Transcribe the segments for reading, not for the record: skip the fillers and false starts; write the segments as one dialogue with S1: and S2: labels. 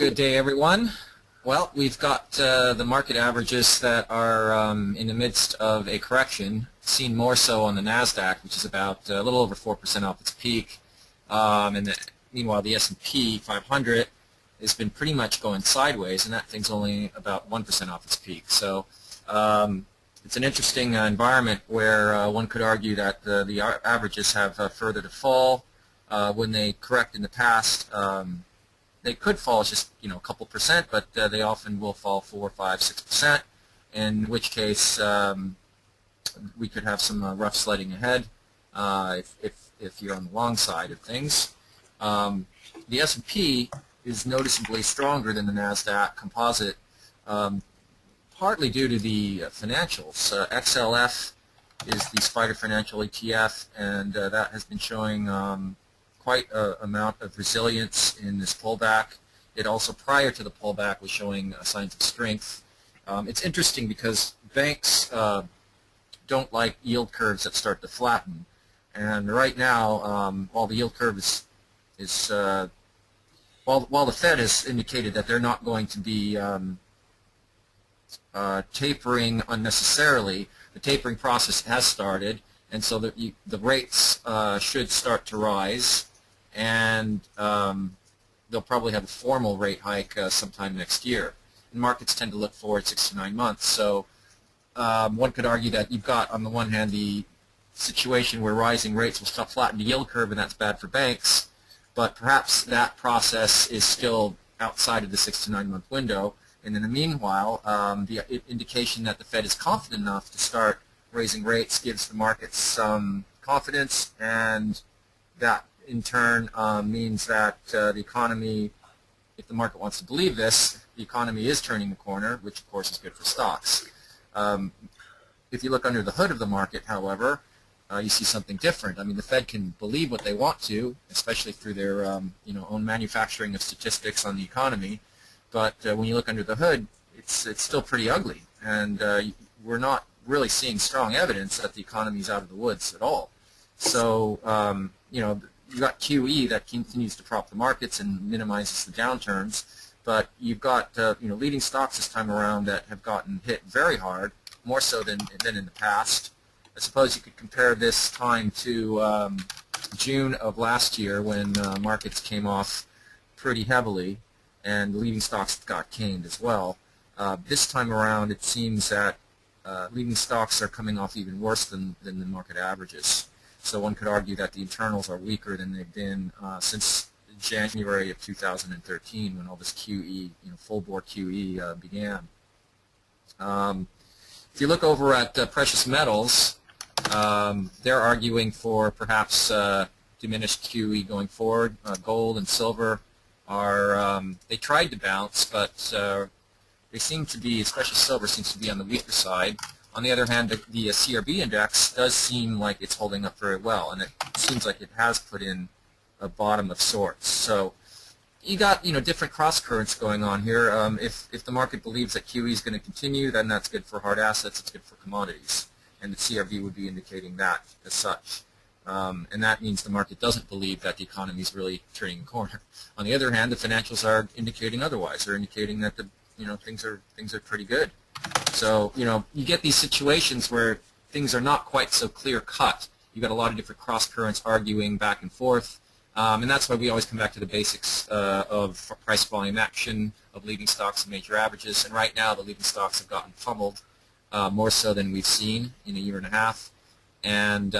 S1: Good day, everyone. Well, we've got the market averages that are in the midst of a correction, seen more so on the NASDAQ, which is about a little over 4% off its peak. Meanwhile, the S&P 500 has been pretty much going sideways, and that thing's only about 1% off its peak. So it's an interesting environment where one could argue that the averages have further to fall. When they correct in the past, they could fall just a couple percent, but they often will fall 4, 5, 6%. In which case, we could have some rough sledding ahead if you're on the long side of things. The S&P is noticeably stronger than the NASDAQ composite, partly due to the financials. XLF is the Spider Financial ETF, and that has been showing quite an amount of resilience in this pullback. It also, prior to the pullback, was showing signs of strength. It's interesting because banks don't like yield curves that start to flatten. And right now, while the yield curve while the Fed has indicated that they're not going to be tapering unnecessarily, the tapering process has started, and so the rates should start to rise, and they'll probably have a formal rate hike sometime next year. And markets tend to look forward 6 to 9 months, so one could argue that you've got, on the one hand, the situation where rising rates will flatten the yield curve, and that's bad for banks, but perhaps that process is still outside of the 6 to 9 month window. And in the meanwhile, the indication that the Fed is confident enough to start raising rates gives the markets some confidence, and that in turn means that the economy, if the market wants to believe this, the economy is turning the corner, which of course is good for stocks. If you look under the hood of the market, however, you see something different. I mean, the Fed can believe what they want to, especially through their own manufacturing of statistics on the economy, but when you look under the hood, it's still pretty ugly, and we're not really seeing strong evidence that the economy is out of the woods at all. So you've got QE that continues to prop the markets and minimizes the downturns, but you've got leading stocks this time around that have gotten hit very hard, more so than in the past. I suppose you could compare this time to June of last year when markets came off pretty heavily, and leading stocks got caned as well. This time around, it seems that leading stocks are coming off even worse than the market averages. So one could argue that the internals are weaker than they've been since January of 2013, when all this QE, full-bore QE began. If you look over at precious metals, they're arguing for perhaps diminished QE going forward. Gold and silver are, they tried to bounce, but they seem to be, especially silver, seems to be on the weaker side. On the other hand, the CRB index does seem like it's holding up very well, and it seems like it has put in a bottom of sorts. So you got different cross currents going on here. If the market believes that QE is going to continue, then that's good for hard assets. It's good for commodities, and the CRB would be indicating that as such. And that means the market doesn't believe that the economy is really turning a corner. On the other hand, the financials are indicating otherwise. They're indicating that things are pretty good. So you get these situations where things are not quite so clear cut. You've got a lot of different cross currents arguing back and forth, and that's why we always come back to the basics of price volume action, of leading stocks and major averages. And right now, the leading stocks have gotten pummeled more so than we've seen in a year and a half. And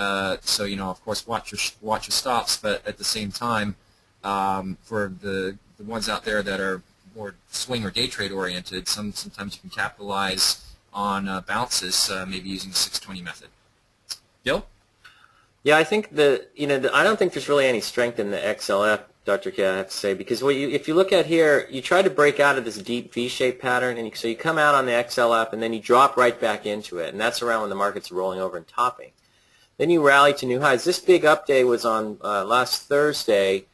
S1: so of course, watch your stops, but at the same time, for the ones out there that are more swing or day trade oriented, sometimes you can capitalize on bounces, maybe using the 620 method. Gil?
S2: Yeah, I think I don't think there's really any strength in the XLF, Dr. K, I have to say, because if you look at here, you try to break out of this deep V-shaped pattern, and so you come out on the XLF, and then you drop right back into it, and that's around when the market's rolling over and topping. Then you rally to new highs. This big update was on last Thursday,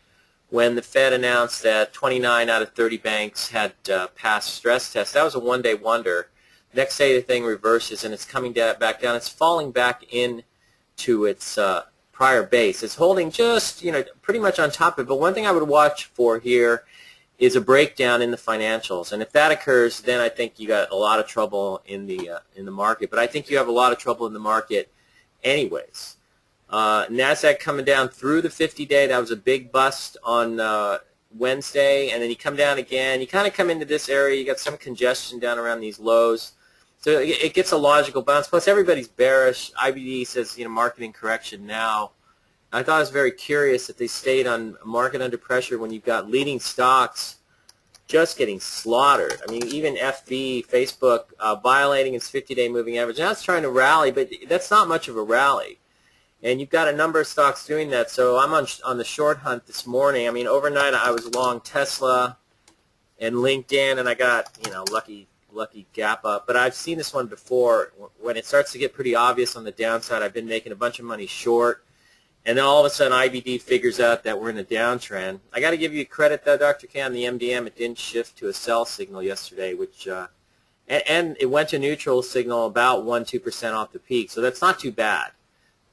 S2: when the Fed announced that 29 out of 30 banks had passed stress tests. That was a one-day wonder. Next day, the thing reverses, and it's coming back down. It's falling back into its prior base. It's holding just, pretty much on top of it. But one thing I would watch for here is a breakdown in the financials, and if that occurs, then I think you got a lot of trouble in the market. But I think you have a lot of trouble in the market, anyways. Nasdaq coming down through the 50-day. That was a big bust on Wednesday, and then you come down again. You kind of come into this area. You got some congestion down around these lows, so it gets a logical bounce. Plus, everybody's bearish. IBD says marketing correction now. I thought it was very curious that they stayed on market under pressure when you've got leading stocks just getting slaughtered. I mean, even FB, Facebook, violating its 50-day moving average. Now it's trying to rally, but that's not much of a rally. And you've got a number of stocks doing that. So I'm on the short hunt this morning. I mean, overnight I was long Tesla and LinkedIn, and I got lucky gap up. But I've seen this one before. When it starts to get pretty obvious on the downside, I've been making a bunch of money short. And then all of a sudden, IBD figures out that we're in a downtrend. I got to give you credit, though, Dr. K, on the MDM. It didn't shift to a sell signal yesterday, which and it went to neutral signal about 1-2% off the peak. So that's not too bad.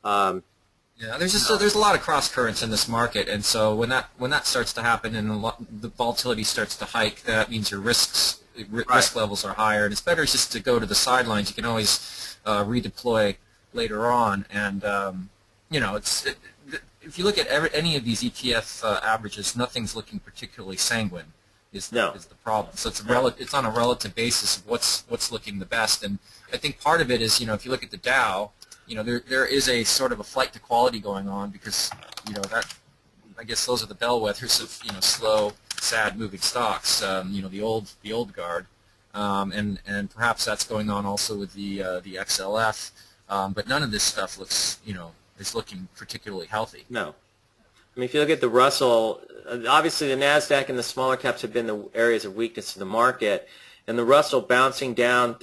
S1: Yeah, there's a lot of cross currents in this market, and so when that starts to happen and the volatility starts to hike, that means your risk levels are higher, and it's better just to go to the sidelines. You can always redeploy later on, and if you look at any of these ETF averages, nothing's looking particularly sanguine. Is the problem. So it's on a relative basis of what's looking the best, and I think part of it is if you look at the Dow, there is a sort of a flight to quality going on because that I guess those are the bellwethers of slow, sad moving stocks. The old guard, and perhaps that's going on also with the XLF, but none of this stuff looks is looking particularly healthy. No.
S2: I mean, if you look at the Russell, obviously the NASDAQ and the smaller caps have been the areas of weakness in the market, and the Russell bouncing down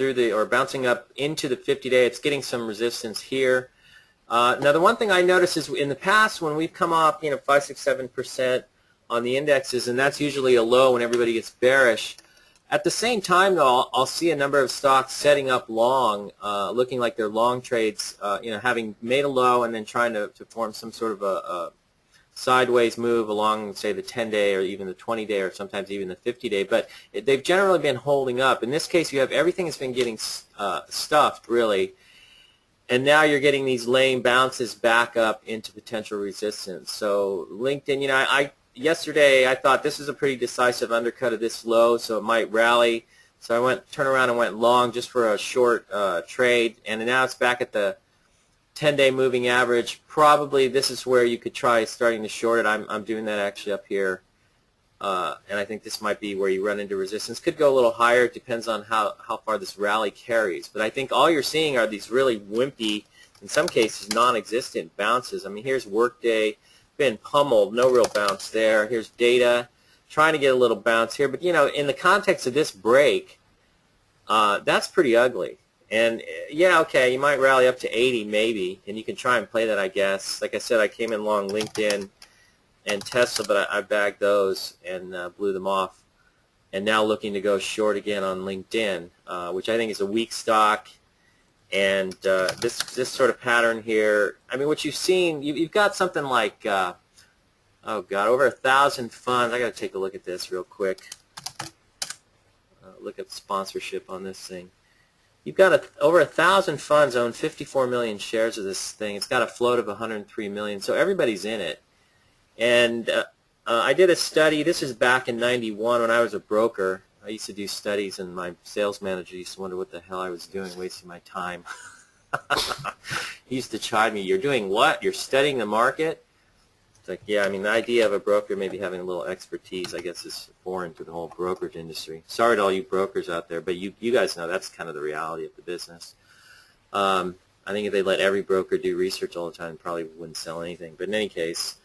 S2: bouncing up into the 50-day, it's getting some resistance here. Now, the one thing I notice is in the past when we've come up, 5, 6, 7% on the indexes, and that's usually a low when everybody gets bearish. At the same time, though, I'll see a number of stocks setting up long, looking like they're long trades, having made a low and then trying to form some sort of a sideways move along, say, the 10-day or even the 20-day or sometimes even the 50-day. But they've generally been holding up. In this case, you have everything that's been getting stuffed, really, and now you're getting these lame bounces back up into potential resistance. So LinkedIn, yesterday I thought this is a pretty decisive undercut of this low, so it might rally. So I turned around and went long just for a short trade, and now it's back at the 10-day moving average. Probably this is where you could try starting to short it. I'm doing that actually up here, and I think this might be where you run into resistance. Could go a little higher. It depends on how far this rally carries. But I think all you're seeing are these really wimpy, in some cases non-existent bounces. I mean, here's Workday, been pummeled, no real bounce there. Here's Data, trying to get a little bounce here. But, in the context of this break, that's pretty ugly. And, okay, you might rally up to 80 maybe, and you can try and play that, I guess. Like I said, I came in long LinkedIn and Tesla, but I bagged those and blew them off. And now looking to go short again on LinkedIn, which I think is a weak stock. And this sort of pattern here, I mean, what you've seen, you've got something like, over 1,000 funds. I got to take a look at this real quick. Look at sponsorship on this thing. You've got over 1,000 funds own 54 million shares of this thing. It's got a float of 103 million, so everybody's in it. And I did a study. This is back in '91 when I was a broker. I used to do studies, and my sales manager used to wonder what the hell I was doing, wasting my time. He used to chide me, "You're doing what? You're studying the market?" It's like, yeah, I mean, the idea of a broker maybe having a little expertise, I guess, is foreign to the whole brokerage industry. Sorry to all you brokers out there, but you guys know that's kind of the reality of the business. I think if they let every broker do research all the time, probably wouldn't sell anything. But in any case,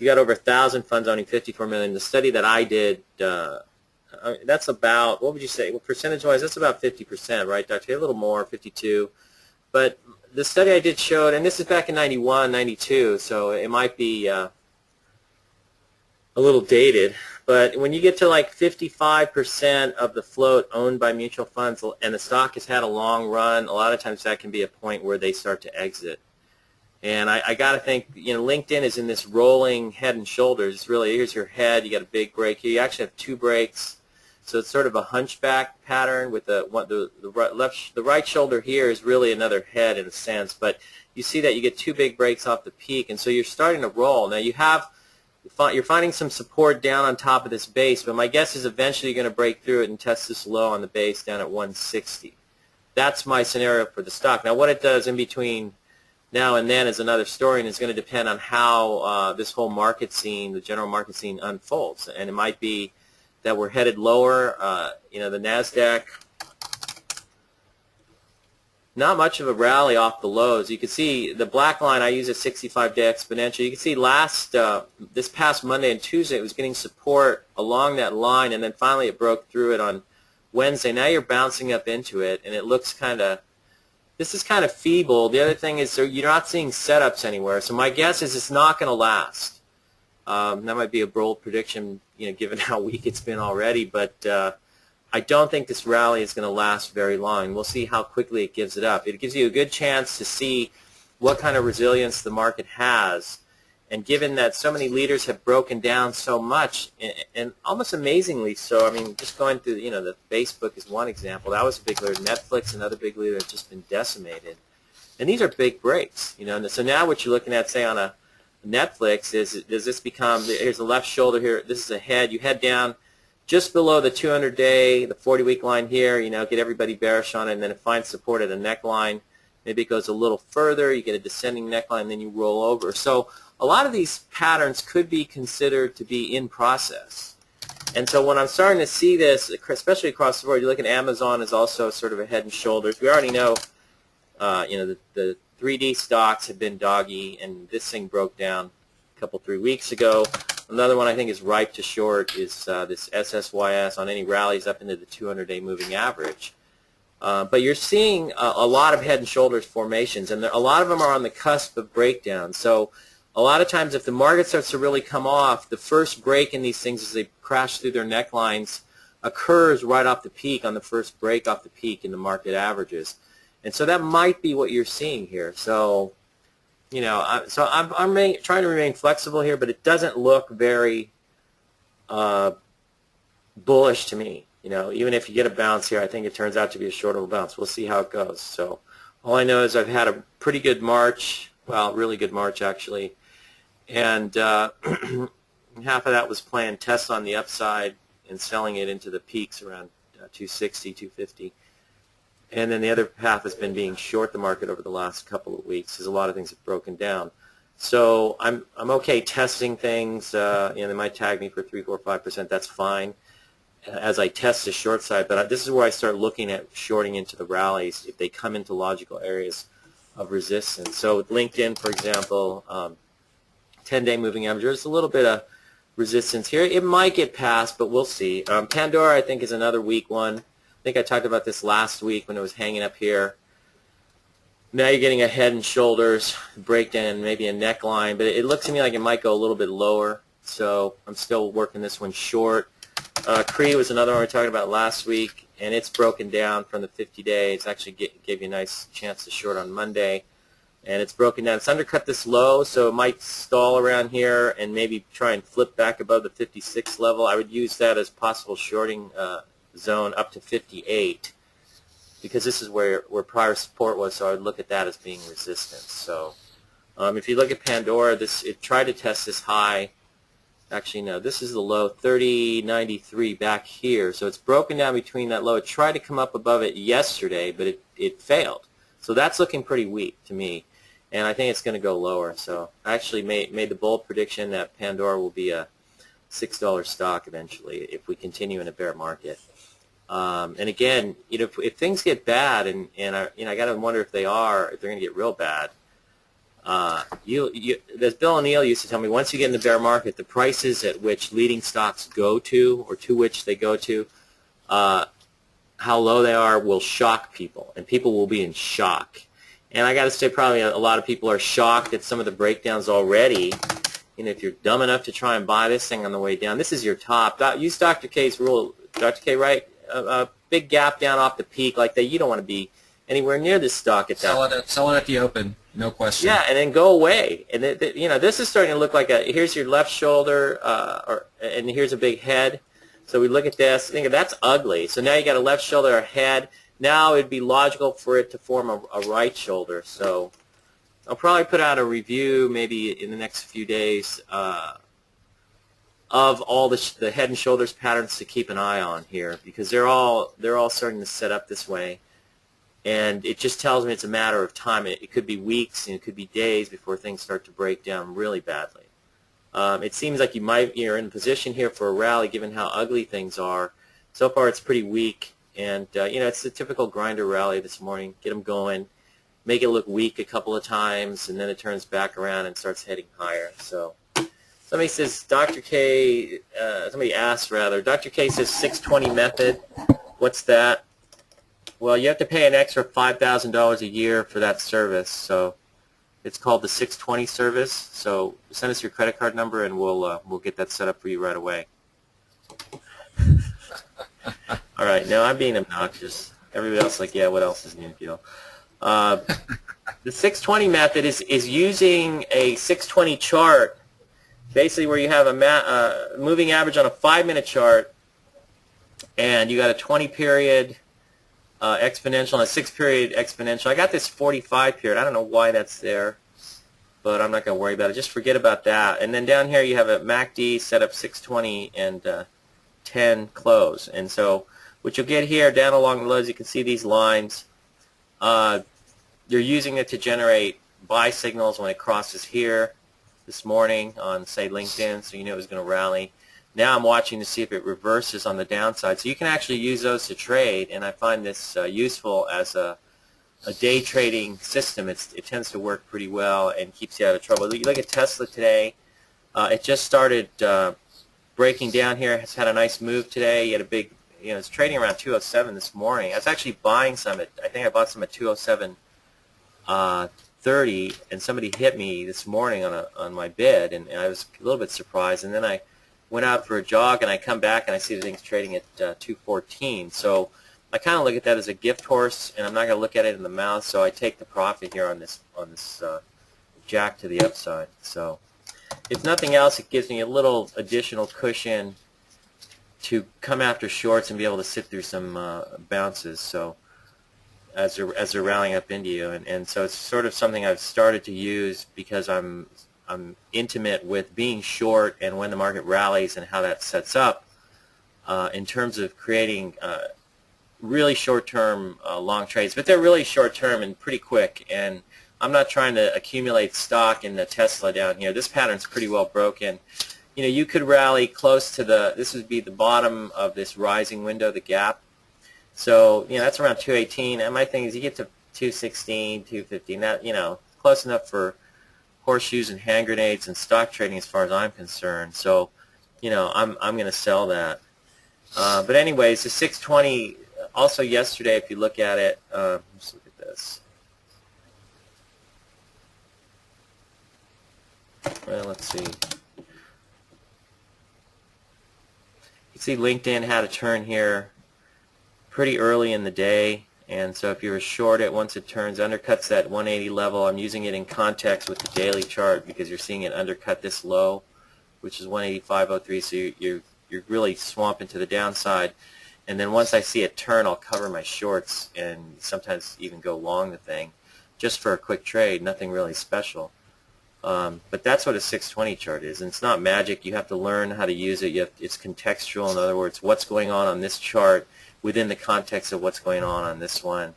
S2: you got over 1,000 funds owning 54 million. The study that I did, that's about, what would you say? Well, percentage-wise, that's about 50%, right, Dr. A little more, 52. But the study I did showed, and this is back in 91, 92, so it might be a little dated, but when you get to like 55% of the float owned by mutual funds and the stock has had a long run, a lot of times that can be a point where they start to exit. And I got to think, LinkedIn is in this rolling head and shoulders. It's really, here's your head. You got a big break here. You actually have two breaks. So it's sort of a hunchback pattern with the right shoulder here is really another head in a sense. But you see that you get two big breaks off the peak, and so you're starting to roll. Now you're finding some support down on top of this base, but my guess is eventually you're going to break through it and test this low on the base down at 160. That's my scenario for the stock. Now what it does in between now and then is another story, and it's going to depend on how this whole market scene, the general market scene, unfolds. And it might be that we're headed lower. The NASDAQ, not much of a rally off the lows. You can see the black line, I use a 65-day exponential. You can see this past Monday and Tuesday, it was getting support along that line, and then finally it broke through it on Wednesday. Now you're bouncing up into it, and it looks this is kind of feeble. The other thing is you're not seeing setups anywhere. So my guess is it's not going to last. That might be a bold prediction, given how weak it's been already. But I don't think this rally is going to last very long. We'll see how quickly it gives it up. It gives you a good chance to see what kind of resilience the market has. And given that so many leaders have broken down so much, and almost amazingly so, I mean, just going through, the Facebook is one example. That was a big leader. Netflix, another big leader, has just been decimated. And these are big breaks, So now what you're looking at, say, on a Netflix is, does this become, here's the left shoulder here, this is a head. You head down just below the 200-day, the 40-week line here, get everybody bearish on it, and then it finds support at a neckline. Maybe it goes a little further, you get a descending neckline, and then you roll over. So a lot of these patterns could be considered to be in process. And so when I'm starting to see this, especially across the board, you look at Amazon as also sort of a head and shoulders. We already know, the 3D stocks have been doggy, and this thing broke down a couple, 3 weeks ago. Another one I think is ripe to short is this SSYS on any rallies up into the 200-day moving average. But you're seeing a lot of head and shoulders formations, and a lot of them are on the cusp of breakdown. So a lot of times if the market starts to really come off, the first break in these things as they crash through their necklines occurs right off the peak, on the first break off the peak in the market averages. And so that might be what you're seeing here. So, I'm trying to remain flexible here, but it doesn't look very bullish to me. Even if you get a bounce here, I think it turns out to be a short of a bounce. We'll see how it goes. So all I know is I've had a pretty good March, well, really good March actually, and half of that was playing tests on the upside and selling it into the peaks around 260, 250. And then the other half has been being short the market over the last couple of weeks, because a lot of things have broken down. So I'm okay testing things. They might tag me for 3, 4, 5%. That's fine as I test the short side. But this is where I start looking at shorting into the rallies if they come into logical areas of resistance. So with LinkedIn, for example, 10-day moving average, there's a little bit of resistance here. It might get past, but we'll see. Pandora, I think, is another weak one. I think I talked about this last week when it was hanging up here. Now you're getting a head and shoulders breakdown, maybe a neckline, but it looks to me like it might go a little bit lower. So I'm still working this one short. Cree was another one we were talking about last week, and it's broken down from the 50-day. It's actually gave you a nice chance to short on Monday, and it's broken down. It's undercut this low, so it might stall around here and maybe try and flip back above the 56 level. I would use that as possible shorting zone up to 58, because this is where prior support was, so I would look at that as being resistance. So if you look at Pandora, it tried to test this high. Actually, no, this is the low, 30.93 back here. So it's broken down between that low. It tried to come up above it yesterday, but it failed. So that's looking pretty weak to me, and I think it's going to go lower. So I actually made the bold prediction that Pandora will be a $6 stock eventually if we continue in a bear market. And again, if things get bad, and I got to wonder if they're going to get real bad. As Bill O'Neill used to tell me, once you get in the bear market, the prices at which leading stocks go to, or to which they go to, how low they are will shock people, and people will be in shock. And I got to say, probably a lot of people are shocked at some of the breakdowns already. If you're dumb enough to try and buy this thing on the way down, this is your top. Use Dr. K's rule, Dr. K, right? A big gap down off the peak like that. You don't want to be anywhere near this stock at that.
S1: Sell it at the open. no question.
S2: Yeah, and then go away. And this is starting to look like here's your left shoulder, and here's a big head. So we look at this, think that's ugly. So now you got a left shoulder, a head. Now it'd be logical for it to form a right shoulder. So I'll probably put out a review maybe in the next few days of all the head and shoulders patterns to keep an eye on here, because they're all starting to set up this way. And it just tells me it's a matter of time. It could be weeks and it could be days before things start to break down really badly. It seems like you're in position here for a rally given how ugly things are. So far it's pretty weak, and it's the typical grinder rally this morning. Get them going, make it look weak a couple of times, and then it turns back around and starts heading higher. So somebody says, Dr. K, somebody asked rather, Dr. K says 620 method. What's that? Well, you have to pay an extra $5,000 a year for that service, so it's called the 620 service. So send us your credit card number, and we'll get that set up for you right away. All right, now I'm being obnoxious. Everybody else is like, yeah, what else is new, Gil? The 620 method is using a 620 chart, basically where you have a moving average on a 5-minute chart, and you got a 20-period exponential and a 6-period exponential. I got this 45 period. I don't know why that's there, but I'm not going to worry about it. Just forget about that. And then down here you have a MACD set up 620 and 10 close. And so what you'll get here down along the lows, you can see these lines. You're using it to generate buy signals when it crosses here this morning on, say, LinkedIn, so you know it was going to rally. Now I'm watching to see if it reverses on the downside. So you can actually use those to trade, and I find this useful as a day trading system. It tends to work pretty well and keeps you out of trouble. You look at Tesla today. It just started breaking down here. It's had a nice move today. You had a big, it's trading around 207 this morning. I was actually buying some I think I bought some at 207.30, and somebody hit me this morning on my bid, and I was a little bit surprised. And then I went out for a jog, and I come back and I see the thing's trading at 214. So I kind of look at that as a gift horse, and I'm not going to look at it in the mouth. So I take the profit here on this jack to the upside. So if nothing else, it gives me a little additional cushion to come after shorts and be able to sit through some bounces. So as they're rallying up into you, and so it's sort of something I've started to use because I'm intimate with being short and when the market rallies and how that sets up in terms of creating really short-term long trades. But they're really short-term and pretty quick, and I'm not trying to accumulate stock in the Tesla down here. This pattern's pretty well broken. You could rally close to this would be the bottom of this rising window, the gap. So, that's around 218, and my thing is you get to 216, 215, that, close enough for horseshoes and hand grenades and stock trading as far as I'm concerned. So, I'm going to sell that. But anyways, the 620, also yesterday, if you look at it, let's look at this. Well, let's see. You see LinkedIn had a turn here pretty early in the day. And so if you were short it, once it turns, undercuts that 180 level. I'm using it in context with the daily chart because you're seeing it undercut this low, which is 185.03. So you're really swamping to the downside. And then once I see it turn, I'll cover my shorts and sometimes even go long the thing just for a quick trade, nothing really special. But that's what a 620 chart is. And it's not magic. You have to learn how to use it. It's contextual. In other words, what's going on this chart within the context of what's going on this one.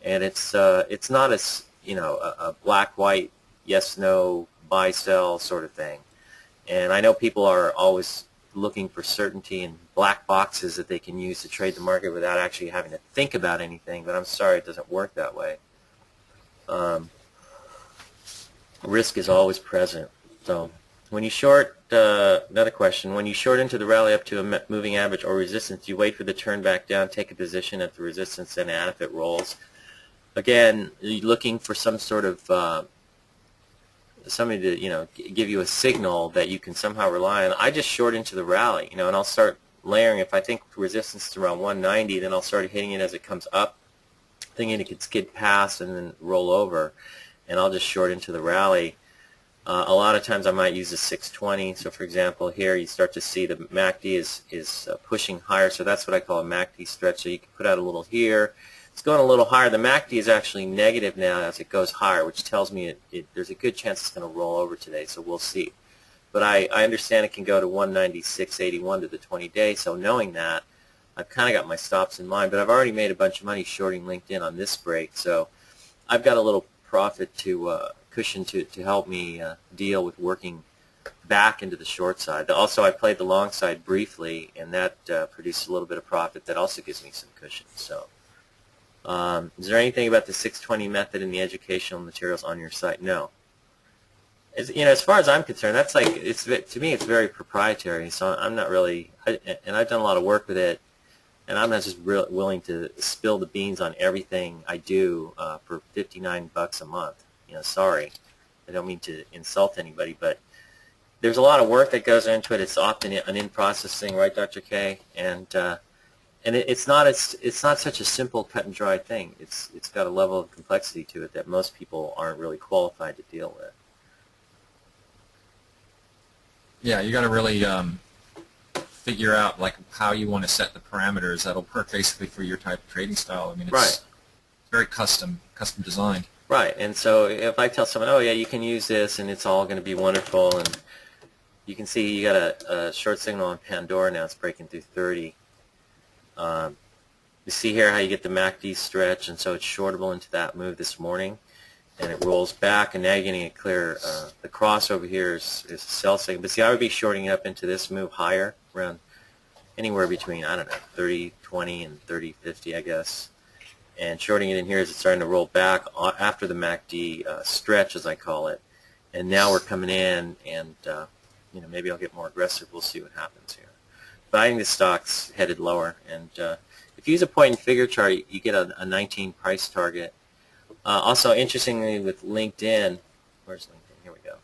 S2: And it's not a black-white, yes-no, buy-sell sort of thing. And I know people are always looking for certainty and black boxes that they can use to trade the market without actually having to think about anything, but I'm sorry, it doesn't work that way. Risk is always present. So when you short, another question, when you short into the rally up to a moving average or resistance, you wait for the turn back down, take a position at the resistance, and add if it rolls. Again, you're looking for some sort of somebody to give you a signal that you can somehow rely on. I just short into the rally, and I'll start layering. If I think resistance is around 190, then I'll start hitting it as it comes up, thinking it could skid past and then roll over. and I'll just short into the rally. A lot of times I might use a 620. So for example, here you start to see the MACD is pushing higher. So that's what I call a MACD stretch. So you can put out a little here. It's going a little higher. The MACD is actually negative now as it goes higher, which tells me there's a good chance it's going to roll over today. So we'll see. But I understand it can go to 196.81 to the 20-day. So knowing that, I've kind of got my stops in mind. But I've already made a bunch of money shorting LinkedIn on this break. So I've got a little profit to cushion to help me deal with working back into the short side. Also, I played the long side briefly, and that produced a little bit of profit. That also gives me some cushion. So, is there anything about the 620 method in the educational materials on your site? No. As far as I'm concerned, that's like to me, it's very proprietary. So I'm not really, and I've done a lot of work with it. And I'm not just willing to spill the beans on everything I do for $59 a month. Sorry, I don't mean to insult anybody, but there's a lot of work that goes into it. It's often an in-process thing, right, Dr. K? And it's not such a simple, cut and dry thing. It's got a level of complexity to it that most people aren't really qualified to deal with.
S1: Yeah, you got to really figure out like how you want to set the parameters that'll work basically for your type of trading style. I mean, it's very custom designed.
S2: Right, and so if I tell someone, oh yeah, you can use this and it's all going to be wonderful, and you can see you got a short signal on Pandora now, it's breaking through 30. You see here how you get the MACD stretch, and so it's shortable into that move this morning, and it rolls back, and now you're getting it clear. The cross over here is a sell signal, but see, I would be shorting it up into this move higher, around anywhere between, I don't know, 30.20 and 30.50, I guess. And shorting it in here as it's starting to roll back after the MACD stretch, as I call it. And now we're coming in, and maybe I'll get more aggressive. We'll see what happens here. But I think the stock's headed lower. And if you use a point and figure chart, you get a 19 price target. Also, interestingly, with LinkedIn, where's LinkedIn? Here we go.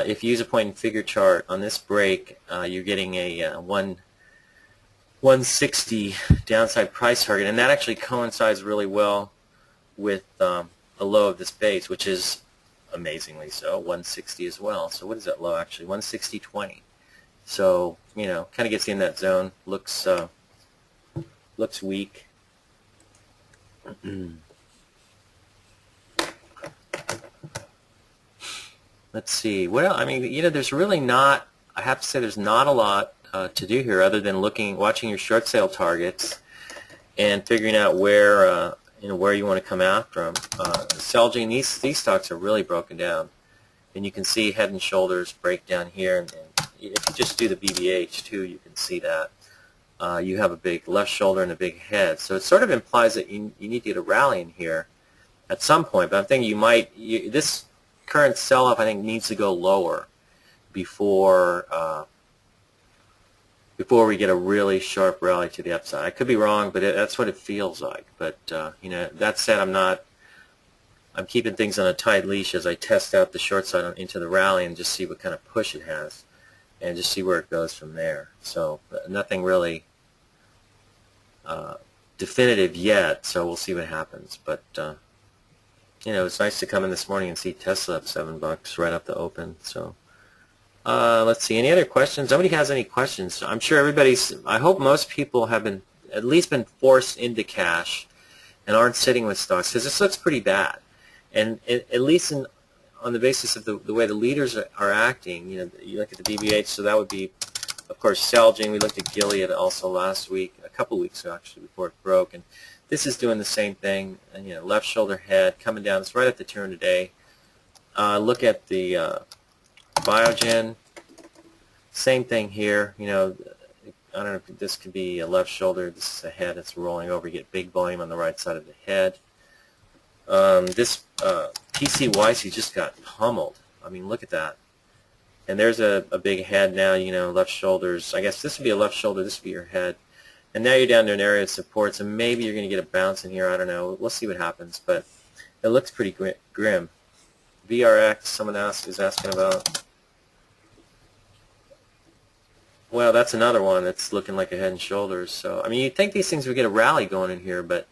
S2: If you use a point and figure chart on this break, you're getting a 160 downside price target, and that actually coincides really well with the low of this base, which is amazingly so, 160 as well. So what is that low actually? 160.20. So kind of gets you in that zone. Looks weak. Let's see. Well, I mean, there's really not. I have to say, there's not a lot to do here other than watching your short sale targets and figuring out where where you want to come after them. Celgene, these stocks are really broken down, and you can see Head and Shoulders break down here, and if you just do the BBH too, you can see that you have a big left shoulder and a big head. So it sort of implies that you need to get a rally in here at some point. But I'm thinking this current sell-off, I think, needs to go lower before we get a really sharp rally to the upside. I could be wrong, but that's what it feels like. But that said, I'm keeping things on a tight leash as I test out the short side into the rally and just see what kind of push it has, and just see where it goes from there. So nothing really definitive yet. So we'll see what happens. But it's nice to come in this morning and see Tesla up $7 right up the open. So let's see. Any other questions? Nobody has any questions. I'm sure I hope most people have at least been forced into cash and aren't sitting with stocks, because this looks pretty bad. And at least on the basis of the way the leaders are acting, you look at the BBH, so that would be, of course, Celgene. We looked at Gilead also last week, a couple weeks ago actually, before it broke. And this is doing the same thing. And, left shoulder head coming down. It's right at the 200-day. Look at the Biogen. Same thing here. I don't know if this could be a left shoulder. This is a head that's rolling over. You get big volume on the right side of the head. This PCYC just got pummeled. I mean, look at that. And there's a big head now, left shoulders. I guess this would be a left shoulder. This would be your head. And now you're down to an area of support, so maybe you're going to get a bounce in here. I don't know. We'll see what happens, but it looks pretty grim. VRX, someone is asking about. Well, that's another one that's looking like a Head and Shoulders. So, I mean, you'd think these things would get a rally going in here, but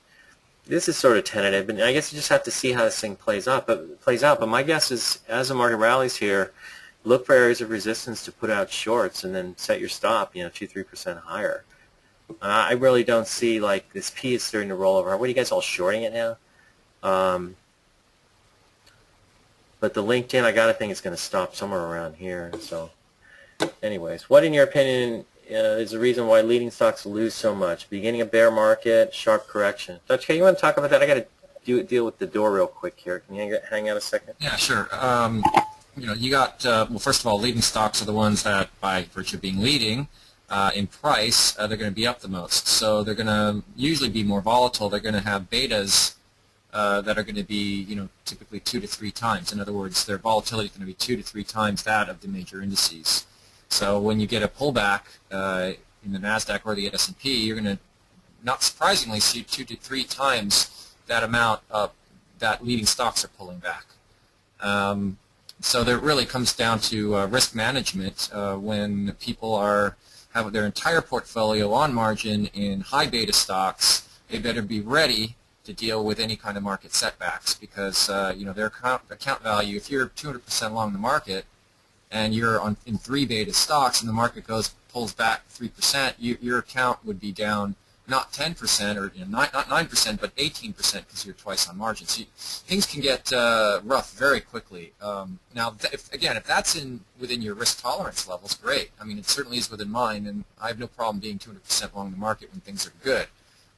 S2: This is sort of tentative, and I guess you just have to see how this thing plays out. But my guess is, as the market rallies here, look for areas of resistance to put out shorts, and then set your stop, 2-3% higher. I really don't see like this P is starting to roll over. What are you guys all shorting it now? But the LinkedIn, I gotta think it's going to stop somewhere around here. So, anyways, what in your opinion is the reason why leading stocks lose so much? Beginning of bear market, sharp correction. Dr. K, you want to talk about that? I got to deal with the door real quick here. Can you hang out a second?
S1: Yeah, sure. You got, well, first of all, leading stocks are the ones that, by virtue of being leading in price, they're going to be up the most. So they're going to usually be more volatile. They're going to have betas that are going to be, typically 2 to 3 times. In other words, their volatility is going to be 2 to 3 times that of the major indices. So when you get a pullback in the NASDAQ or the S&P, you're going to, not surprisingly, see 2 to 3 times that amount of that leading stocks are pulling back. So there really comes down to risk management when people have their entire portfolio on margin in high beta stocks. They better be ready to deal with any kind of market setbacks because their account value, if you're 200% long the market and you're in 3 beta stocks and the market pulls back 3%, your account would be down not 10% or not 9%, but 18% because you're twice on margin. So things can get rough very quickly. Now, if that's within your risk tolerance levels, great. I mean, it certainly is within mine, and I have no problem being 200% long the market when things are good.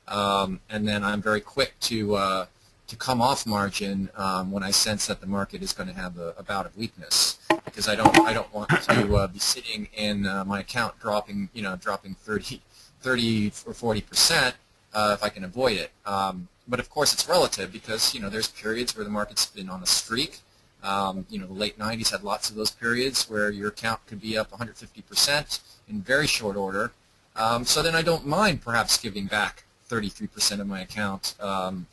S1: And then I'm very quick to come off margin when I sense that the market is going to have a bout of weakness, because I don't want to be sitting in my account dropping 30 or 40% if I can avoid it. But of course it's relative because there's periods where the market's been on a streak. The late 90s had lots of those periods where your account could be up 150% in very short order. So then I don't mind perhaps giving back 33% of my account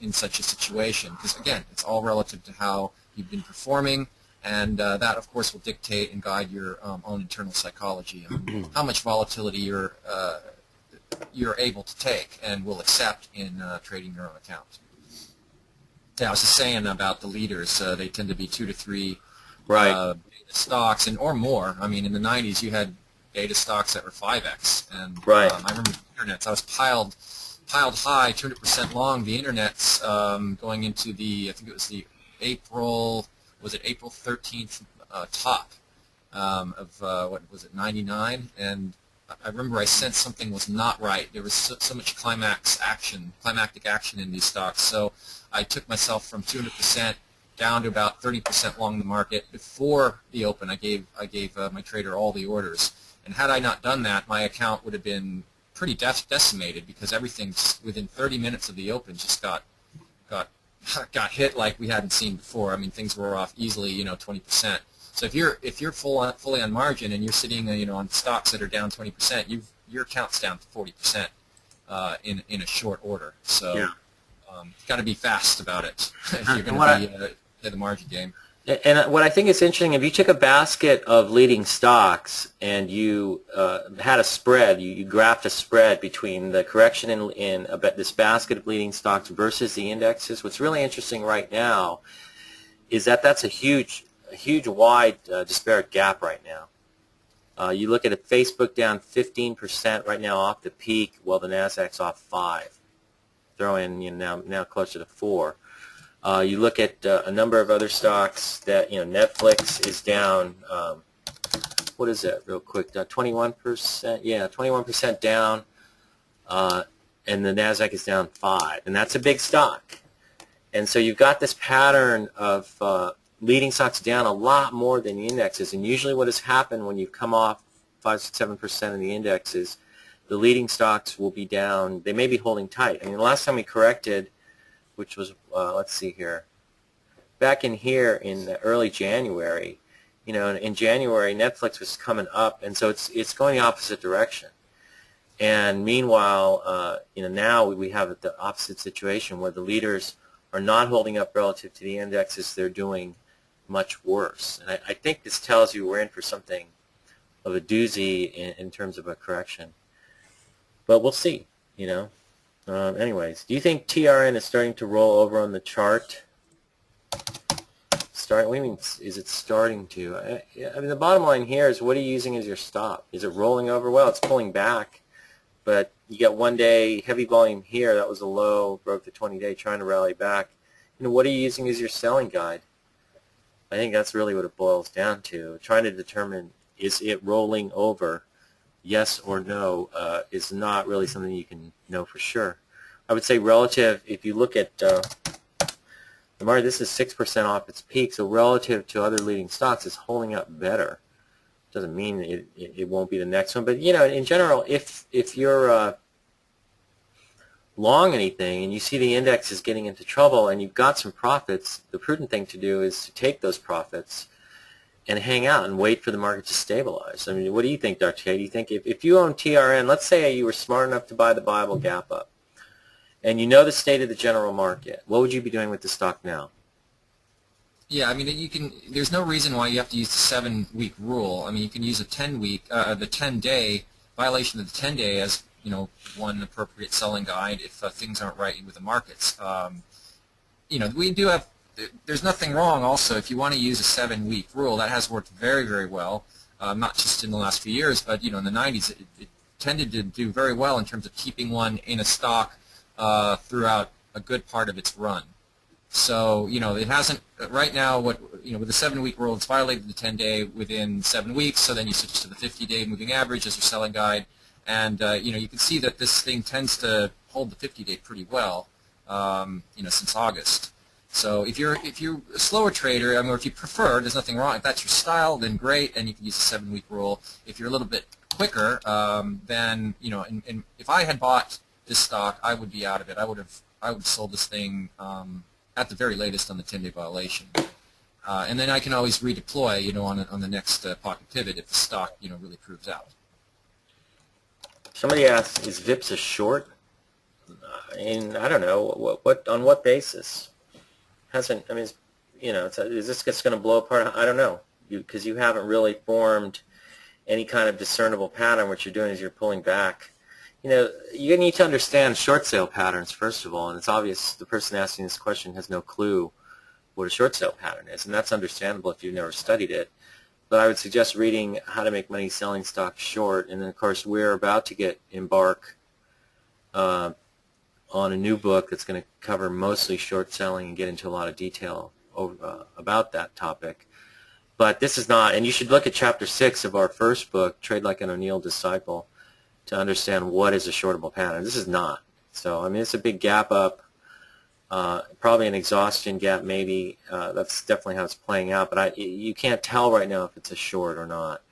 S1: in such a situation, because again, it's all relative to how you've been performing, and that of course will dictate and guide your own internal psychology on how much volatility you're able to take and will accept in trading your own account. Yeah, I was just saying about the leaders. They tend to be 2 to 3
S2: Right.
S1: beta stocks or more. I mean, in the 90s, you had beta stocks that were 5x, and
S2: Right.
S1: I remember the internets. I was piled high, 200% long the internets going into I think it was the April 13th top of what was it, 99, and I remember I sensed something was not right. There was so much climactic action in these stocks. So I took myself from 200% down to about 30% long the market before the open. I gave my trader all the orders, and had I not done that, my account would have been pretty decimated because everything within 30 minutes of the open just got hit like we hadn't seen before. I mean, things were off easily, 20%. So if you're fully on margin and you're sitting, on stocks that are down 20%, your account's down to 40% in a short order. So
S2: Yeah.
S1: You've got to be fast about it if you're going to play the margin game.
S2: And what I think is interesting, if you took a basket of leading stocks and you had a spread, you graphed a spread between the correction in this basket of leading stocks versus the indexes, what's really interesting right now is that that's a huge wide disparate gap right now. You look at Facebook down 15% right now off the peak, while the NASDAQ's off 5%. Throw in now closer to 4%. You look at a number of other stocks that, Netflix is down, what is that real quick, 21%? Yeah, 21% down, and the NASDAQ is down 5%, and that's a big stock. And so you've got this pattern of leading stocks down a lot more than the indexes, and usually what has happened when you come off 5, 6, 7% in the indexes, the leading stocks will be down. They may be holding tight. I mean, the last time we corrected, which was, let's see here, back in here in early January, in January, Netflix was coming up, and so it's going the opposite direction. And meanwhile, now we have the opposite situation where the leaders are not holding up relative to the indexes. They're doing much worse. And I think this tells you we're in for something of a doozy in terms of a correction. But we'll see, Anyways, do you think TRN is starting to roll over on the chart? What do you mean, is it starting to? I mean, the bottom line here is, what are you using as your stop? Is it rolling over? Well, it's pulling back, but you got 1 day heavy volume here. That was a low, broke the 20-day, trying to rally back. What are you using as your selling guide? I think that's really what it boils down to. Trying to determine, is it rolling over? Yes or no is not really something you can know for sure. I would say relative, if you look at the market, this is 6% off its peak, so relative to other leading stocks, it's holding up better. Doesn't mean it won't be the next one, but in general, if you're long anything and you see the index is getting into trouble and you've got some profits, the prudent thing to do is to take those profits and hang out and wait for the market to stabilize. I mean, what do you think, Dr. K? Do you think if you own TRN, let's say you were smart enough to buy the Bible gap up, and you know the state of the general market, what would you be doing with the stock now?
S1: Yeah, I mean, there's no reason why you have to use the 7-week rule. I mean, you can use a 10-week, the 10-day violation of the 10-day as one appropriate selling guide if things aren't right with the markets. We do have. There's nothing wrong also if you want to use a 7-week rule. That has worked very, very well, not just in the last few years, but in the 90s it tended to do very well in terms of keeping one in a stock throughout a good part of its run. So it hasn't right now. With the 7-week rule, it's violated the 10-day within 7 weeks. So then you switch to the 50-day moving average as your selling guide, and you can see that this thing tends to hold the 50-day pretty well. Since August. So if you're a slower trader, or if you prefer, there's nothing wrong. If that's your style, then great, and you can use the 7-week rule. If you're a little bit quicker, then and if I had bought this stock, I would be out of it. I would have sold this thing at the very latest on the 10-day violation, and then I can always redeploy, on the next pocket pivot if the stock, really proves out.
S2: Somebody asked, is VIPS a short? And I don't know what on what basis. Hasn't, I mean, is this just going to blow apart? I don't know, because you haven't really formed any kind of discernible pattern. What you're doing is you're pulling back. You need to understand short sale patterns first of all, and it's obvious the person asking this question has no clue what a short sale pattern is, and that's understandable if you've never studied it. But I would suggest reading How to Make Money Selling Stocks Short, and then of course we're about to embark on a new book that's going to cover mostly short selling and get into a lot of detail about that topic. But this is not, and you should look at Chapter 6 of our first book, Trade Like an O'Neill Disciple, to understand what is a shortable pattern. This is not. So, I mean, it's a big gap up, probably an exhaustion gap maybe. That's definitely how it's playing out. But you can't tell right now if it's a short or not.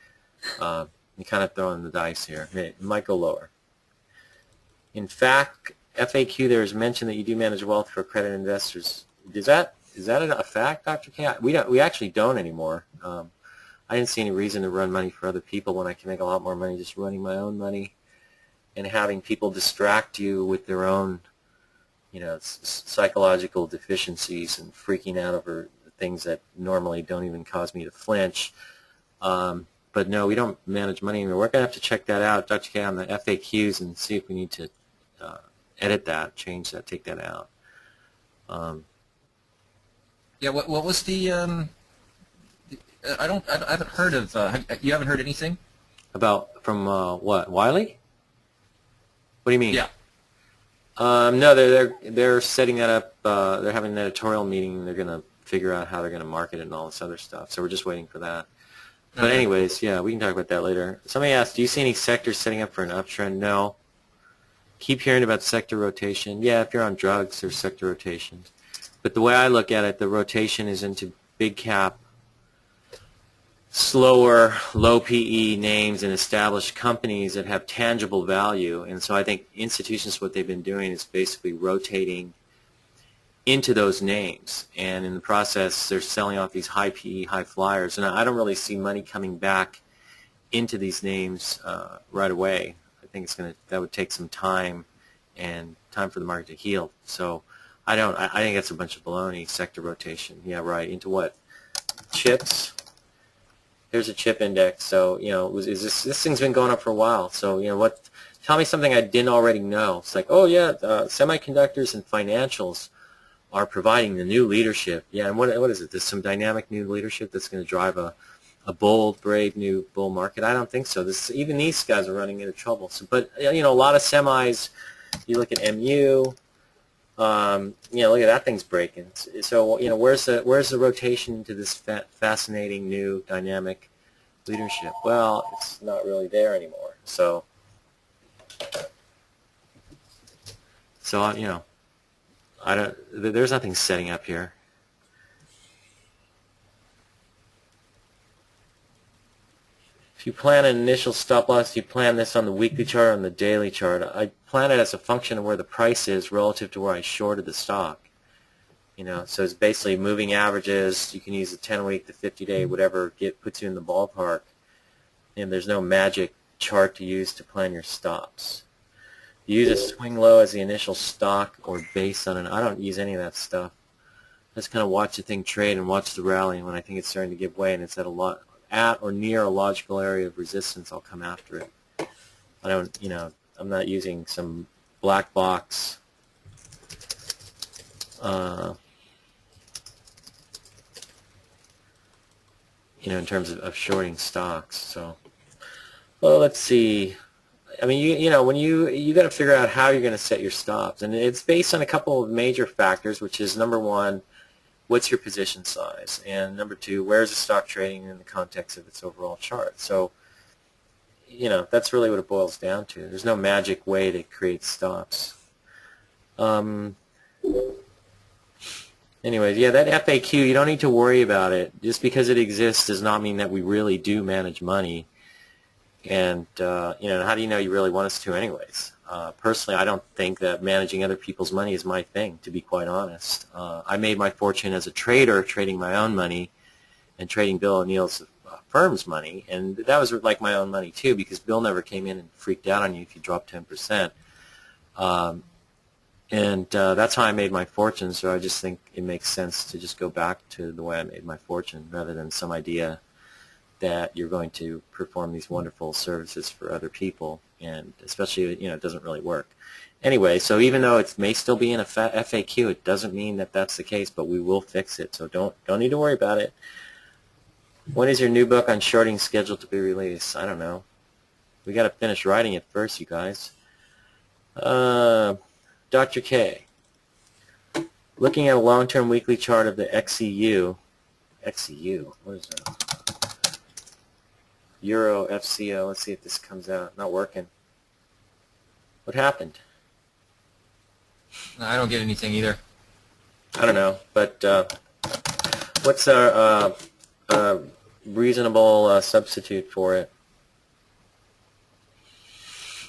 S2: You're kind of throwing the dice here. It might go lower. In fact, FAQ there is mentioned that you do manage wealth for accredited investors. Is that a fact, Dr. K? We actually don't anymore. I didn't see any reason to run money for other people when I can make a lot more money just running my own money and having people distract you with their own, psychological deficiencies and freaking out over things that normally don't even cause me to flinch. But no, we don't manage money anymore. We're going to have to check that out, Dr. K, on the FAQs and see if we need to edit that, change that, take that out.
S1: Yeah, what was the? I haven't heard of. You haven't heard anything
S2: From what, Wiley? What do you mean?
S1: Yeah.
S2: No, they're setting that up. They're having an editorial meeting. And they're going to figure out how they're going to market it and all this other stuff. So we're just waiting for that. But anyways, yeah, we can talk about that later. Somebody asked, do you see any sectors setting up for an uptrend? No. Keep hearing about sector rotation. Yeah, if you're on drugs, there's sector rotations. But the way I look at it, the rotation is into big cap, slower, low PE names and established companies that have tangible value. And so I think institutions, what they've been doing is basically rotating into those names. And in the process, they're selling off these high PE, high flyers. And I don't really see money coming back into these names right away. I think that would take some time and time for the market to heal. So I think that's a bunch of baloney, sector rotation. Yeah, right. Into what? Chips. Here's a chip index. So, this thing's been going up for a while. So, Tell me something I didn't already know. It's like, oh yeah, semiconductors and financials are providing the new leadership. Yeah, and what is it? There's some dynamic new leadership that's going to drive a bold, brave new bull market? I don't think so. Even these guys are running into trouble. So, but a lot of semis. You look at MU. Look at that thing's breaking. So where's the rotation into this fascinating new dynamic leadership? Well, it's not really there anymore. So I don't. There's nothing setting up here. If you plan an initial stop loss, you plan this on the weekly chart or on the daily chart. I plan it as a function of where the price is relative to where I shorted the stock. So it's basically moving averages. You can use the 10-week, the 50-day, whatever puts you in the ballpark. And there's no magic chart to use to plan your stops. You use a swing low as the initial stock or base on I don't use any of that stuff. I just kind of watch the thing trade and watch the rally, and when I think it's starting to give way and it's at or near a logical area of resistance, I'll come after it. I don't, I'm not using some black box in terms of shorting stocks. So, well, let's see. I mean, when you got to figure out how you're going to set your stops, and it's based on a couple of major factors, which is number one, what's your position size, and number two, where's the stock trading in the context of its overall chart. So, that's really what it boils down to. There's no magic way to create stops. Anyways, yeah, that FAQ, you don't need to worry about it. Just because it exists does not mean that we really do manage money. And, how do you know you really want us to anyways? Personally, I don't think that managing other people's money is my thing, to be quite honest. I made my fortune as a trader, trading my own money and trading Bill O'Neill's firm's money. And that was like my own money, too, because Bill never came in and freaked out on you if you dropped 10%. That's how I made my fortune, so I just think it makes sense to just go back to the way I made my fortune rather than some idea that you're going to perform these wonderful services for other people, and especially, it doesn't really work. Anyway, so even though it may still be in a FAQ, it doesn't mean that that's the case, but we will fix it, so don't need to worry about it. When is your new book on shorting scheduled to be released? I don't know. We got to finish writing it first, you guys. Dr. K, looking at a long-term weekly chart of the XEU, what is that? Euro FCO, let's see if this comes out. Not working. What happened?
S1: I don't get anything either.
S2: I don't know, but what's our reasonable substitute for it?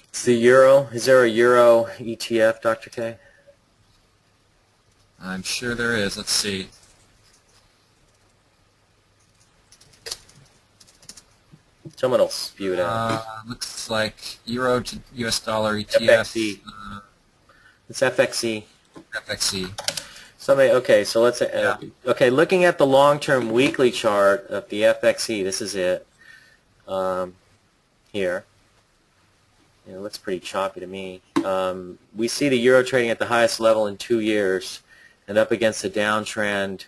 S2: It's the euro. Is there a euro ETF, Dr. K?
S1: I'm sure there is. Let's see.
S2: Someone will spew it out.
S1: Looks like euro to U.S. dollar ETF.
S2: FXE. It's FXE.
S1: FXE.
S2: Okay, so let's okay, looking at the long-term weekly chart of the FXE, this is it. Here. It looks pretty choppy to me. We see the euro trading at the highest level in 2 years and up against a downtrend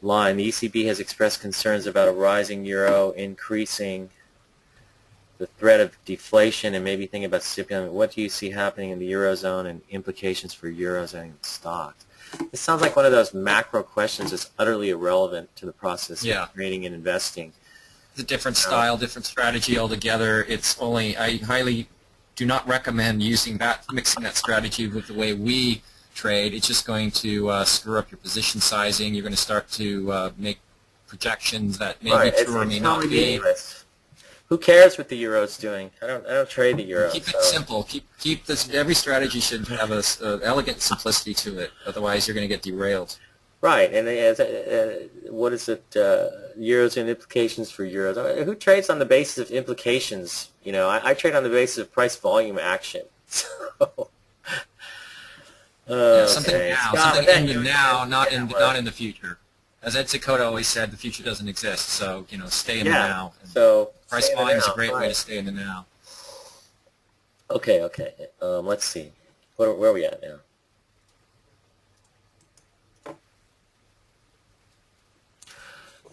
S2: line. The ECB has expressed concerns about a rising euro, increasing the threat of deflation, and maybe thinking about stimulus. What do you see happening in the Eurozone and implications for Eurozone stocks? This sounds like one of those macro questions that's utterly irrelevant to the process of trading and investing.
S1: It's a different style, different strategy altogether. I highly do not recommend mixing that strategy with the way we trade. It's just going to screw up your position sizing. You're going to start to make projections that may be true or may not be.
S2: Meaningless. Who cares what the euro's doing? I don't trade the euro.
S1: Keep it simple. Keep this. Every strategy should have an elegant simplicity to it. Otherwise, you're going to get derailed.
S2: Right, and what is it? Euros and implications for euros. Who trades on the basis of implications? I trade on the basis of price volume action. So,
S1: something now, something in the now, not in the future. As Ed Sekoda always said, the future doesn't exist. So stay in the now. And
S2: so
S1: price volume is a great way to stay in the now.
S2: Okay, okay. Let's see. Where are we at now?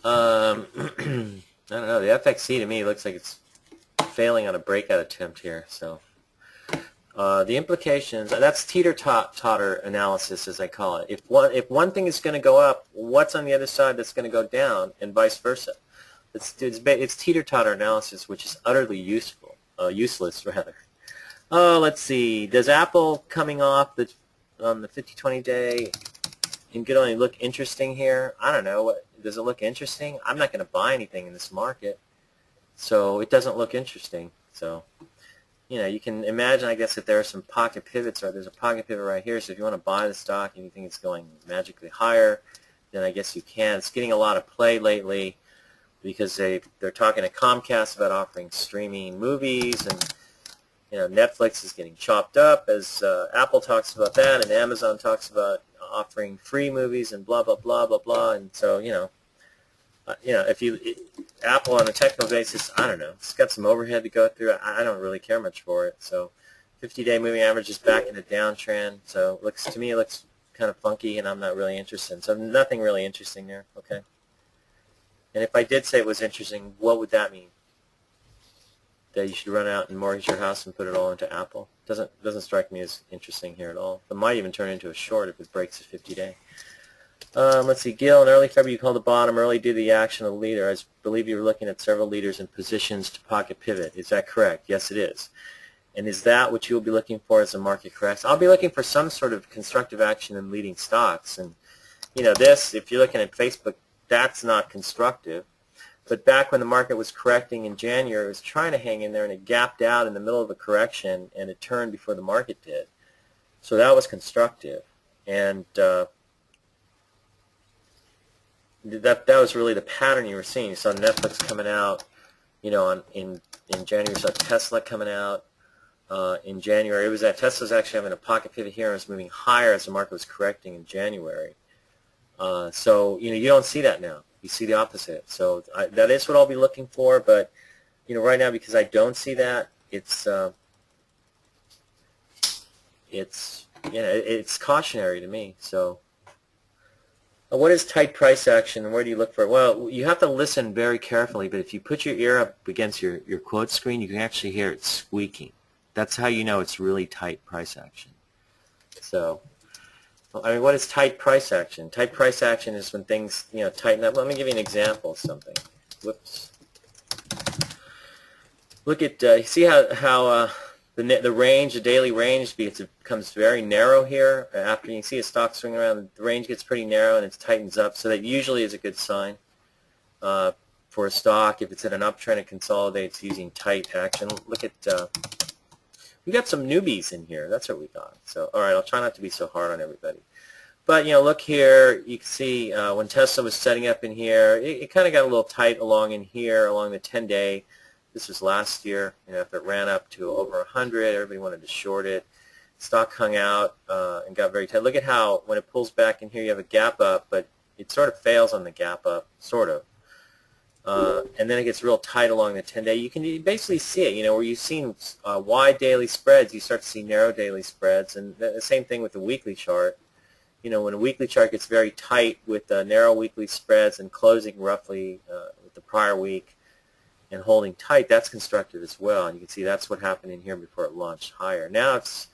S2: I don't know. The FXC to me looks like it's failing on a breakout attempt here. So the implications, that's teeter-totter analysis, as I call it. If one thing is going to go up, what's on the other side that's going to go down, and vice versa? It's teeter-totter analysis, which is utterly useless rather. Oh, let's see. Does Apple coming off on the 50-20 day and could only look interesting here? I don't know. Does it look interesting? I'm not going to buy anything in this market, so it doesn't look interesting. So, you can imagine, I guess, if there are some pocket pivots, or there's a pocket pivot right here, so if you want to buy the stock and you think it's going magically higher, then I guess you can. It's getting a lot of play lately because they're talking to Comcast about offering streaming movies, and Netflix is getting chopped up as Apple talks about that, and Amazon talks about offering free movies and blah blah blah blah blah. And so if Apple on a technical basis, I don't know, it's got some overhead to go through. I don't really care much for it. So 50-day moving average is back in a downtrend. So to me it looks kind of funky, and I'm not really interested. So nothing really interesting there. Okay. And if I did say it was interesting, what would that mean? That you should run out and mortgage your house and put it all into Apple? Doesn't strike me as interesting here at all. It might even turn into a short if it breaks a 50-day. Let's see. Gil, in early February you called the bottom, early due to the action of the leader. I believe you were looking at several leaders in positions to pocket pivot. Is that correct? Yes, it is. And is that what you will be looking for as the market corrects? I'll be looking for some sort of constructive action in leading stocks. And this, if you're looking at Facebook, that's not constructive. But back when the market was correcting in January, it was trying to hang in there, and it gapped out in the middle of a correction, and it turned before the market did. So that was constructive. And that was really the pattern you were seeing. You saw Netflix coming out, in January. You saw Tesla coming out in January. Tesla's actually having a pocket pivot here, and it's moving higher as the market was correcting in January. So you don't see that now. You see the opposite. So that is what I'll be looking for. But right now, because I don't see that, it's cautionary to me. So what is tight price action, and where do you look for it? Well, you have to listen very carefully. But if you put your ear up against your quote screen, you can actually hear it squeaking. That's how you know it's really tight price action. So. I mean, what is tight price action? Tight price action is when things, tighten up. Let me give you an example of something. Whoops. Look at, see how the range, the daily range, becomes very narrow here. After you see a stock swing around, the range gets pretty narrow and it tightens up. So that usually is a good sign for a stock. If it's at an uptrend, it consolidates using tight action. Look at. We got some newbies in here. That's what we got. So, all right, I'll try not to be so hard on everybody. But, look here. You can see when Tesla was setting up in here, it kind of got a little tight along in here, along the 10-day. This was last year. If it ran up to over 100, everybody wanted to short it. Stock hung out and got very tight. Look at how when it pulls back in here, you have a gap up, but it sort of fails on the gap up, sort of. And then it gets real tight along the 10-day. You can basically see it, where you've seen wide daily spreads, you start to see narrow daily spreads. And the same thing with the weekly chart. When a weekly chart gets very tight with narrow weekly spreads and closing roughly with the prior week and holding tight, that's constructive as well. And you can see that's what happened in here before it launched higher. Now it's,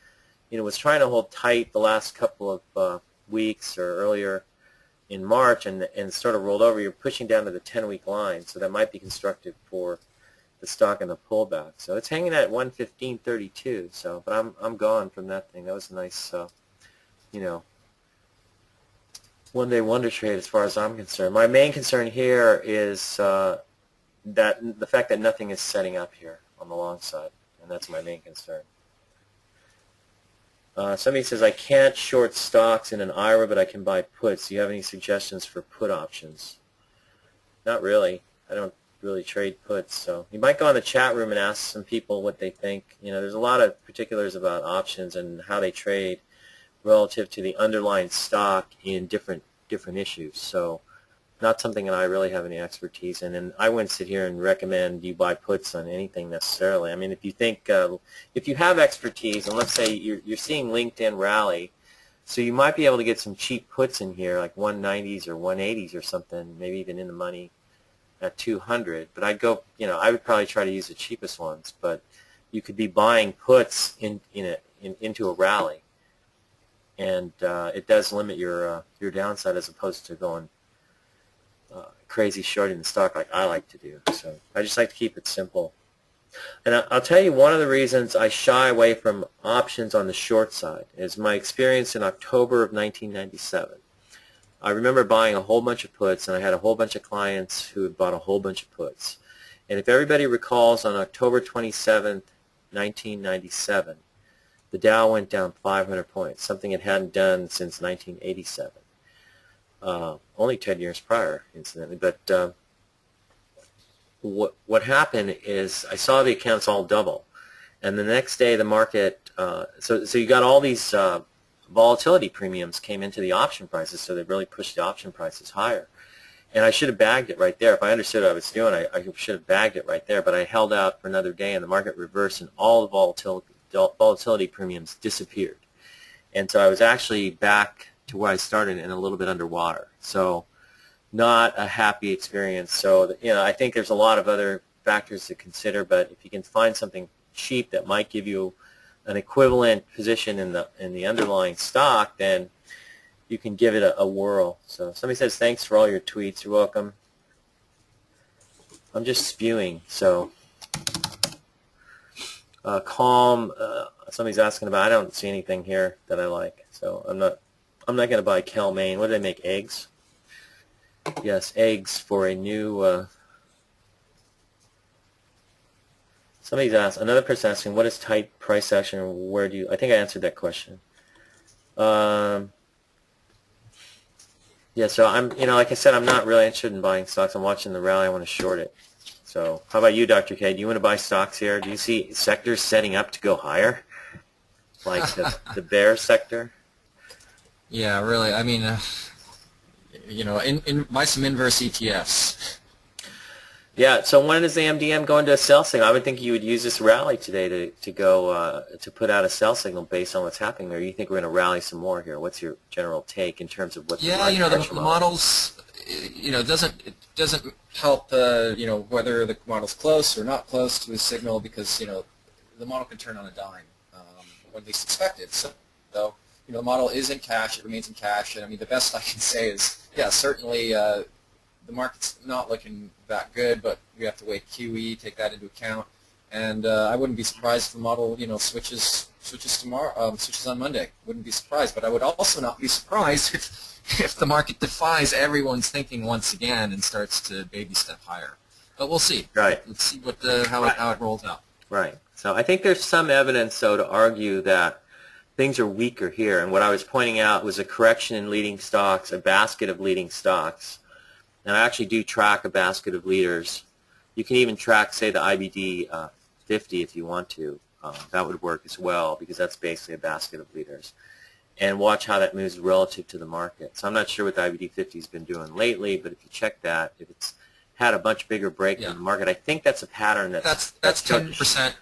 S2: was trying to hold tight the last couple of weeks or earlier in March and sort of rolled over. You're pushing down to the 10-week line, so that might be constructive for the stock in the pullback. So it's hanging at 115.32. So, but I'm gone from that thing. That was a nice, one-day wonder trade as far as I'm concerned. My main concern here is that the fact that nothing is setting up here on the long side, and that's my main concern. Somebody says, I can't short stocks in an IRA, but I can buy puts. Do you have any suggestions for put options? Not really. I don't really trade puts. So you might go in the chat room and ask some people what they think. There's a lot of particulars about options and how they trade relative to the underlying stock in different issues. So not something that I really have any expertise in, and I wouldn't sit here and recommend you buy puts on anything necessarily. I mean, if you think, if you have expertise, and let's say you're seeing LinkedIn rally, so you might be able to get some cheap puts in here, like 190s or 180s or something, maybe even in the money at 200. But I'd go, I would probably try to use the cheapest ones. But you could be buying puts into a rally, and it does limit your downside as opposed to going crazy shorting the stock like I like to do. So I just like to keep it simple. And I'll tell you, one of the reasons I shy away from options on the short side is my experience in October of 1997. I remember buying a whole bunch of puts, and I had a whole bunch of clients who had bought a whole bunch of puts. And if everybody recalls, on October 27th, 1997, the Dow went down 500 points, something it hadn't done since 1987. Only 10 years prior, incidentally. But what happened is I saw the accounts all double, and the next day the market, so you got all these volatility premiums came into the option prices, so they really pushed the option prices higher. And I should have bagged it right there. If I understood what I was doing, I should have bagged it right there, but I held out for another day, and the market reversed, and all the volatility premiums disappeared. And so I was actually back to where I started and a little bit underwater. So not a happy experience. So I think there's a lot of other factors to consider, but if you can find something cheap that might give you an equivalent position in the underlying stock, then you can give it a whirl. So somebody says, thanks for all your tweets. You're welcome. I'm just spewing. So calm. Somebody's asking about. I don't see anything here that I like. So I'm not going to buy Cal-Maine. What do they make? Eggs? Yes, eggs for a new. Somebody's asked. Another person asking, what is tight price action? Where do you? I think I answered that question. Yeah, so I'm, like I said, I'm not really interested in buying stocks. I'm watching the rally. I want to short it. So how about you, Dr. K? Do you want to buy stocks here? Do you see sectors setting up to go higher, like the bear sector?
S1: Yeah, really. I mean, buy some inverse ETFs.
S2: Yeah. So when does the MDM go into a sell signal? I would think you would use this rally today to go to put out a sell signel based on what's happening there. You think we're going to rally some more here? What's your general take in terms of what?
S1: Yeah, the models, it doesn't help, whether the model's close or not close to a signal, because the model can turn on a dime, or at least expected. So the model is in cash. It remains in cash, and I mean the best I can say is, yeah, certainly. The market's not looking that good, but we have to weigh QE, take that into account, and I wouldn't be surprised if the model, switches tomorrow, switches on Monday. Wouldn't be surprised, but I would also not be surprised if the market defies everyone's thinking once again and starts to baby step higher. But we'll see.
S2: Right.
S1: Let's see how it rolls out.
S2: Right. So I think there's some evidence, though, to argue that things are weaker here, and what I was pointing out was a correction in leading stocks, a basket of leading stocks. And I actually do track a basket of leaders. You can even track, say, the IBD 50 if you want to. That would work as well, because that's basically a basket of leaders. And watch how that moves relative to the market. So I'm not sure what the IBD 50 has been doing lately, but if you check that, if it's had a much bigger break in the market, I think that's a pattern that's
S1: 10%.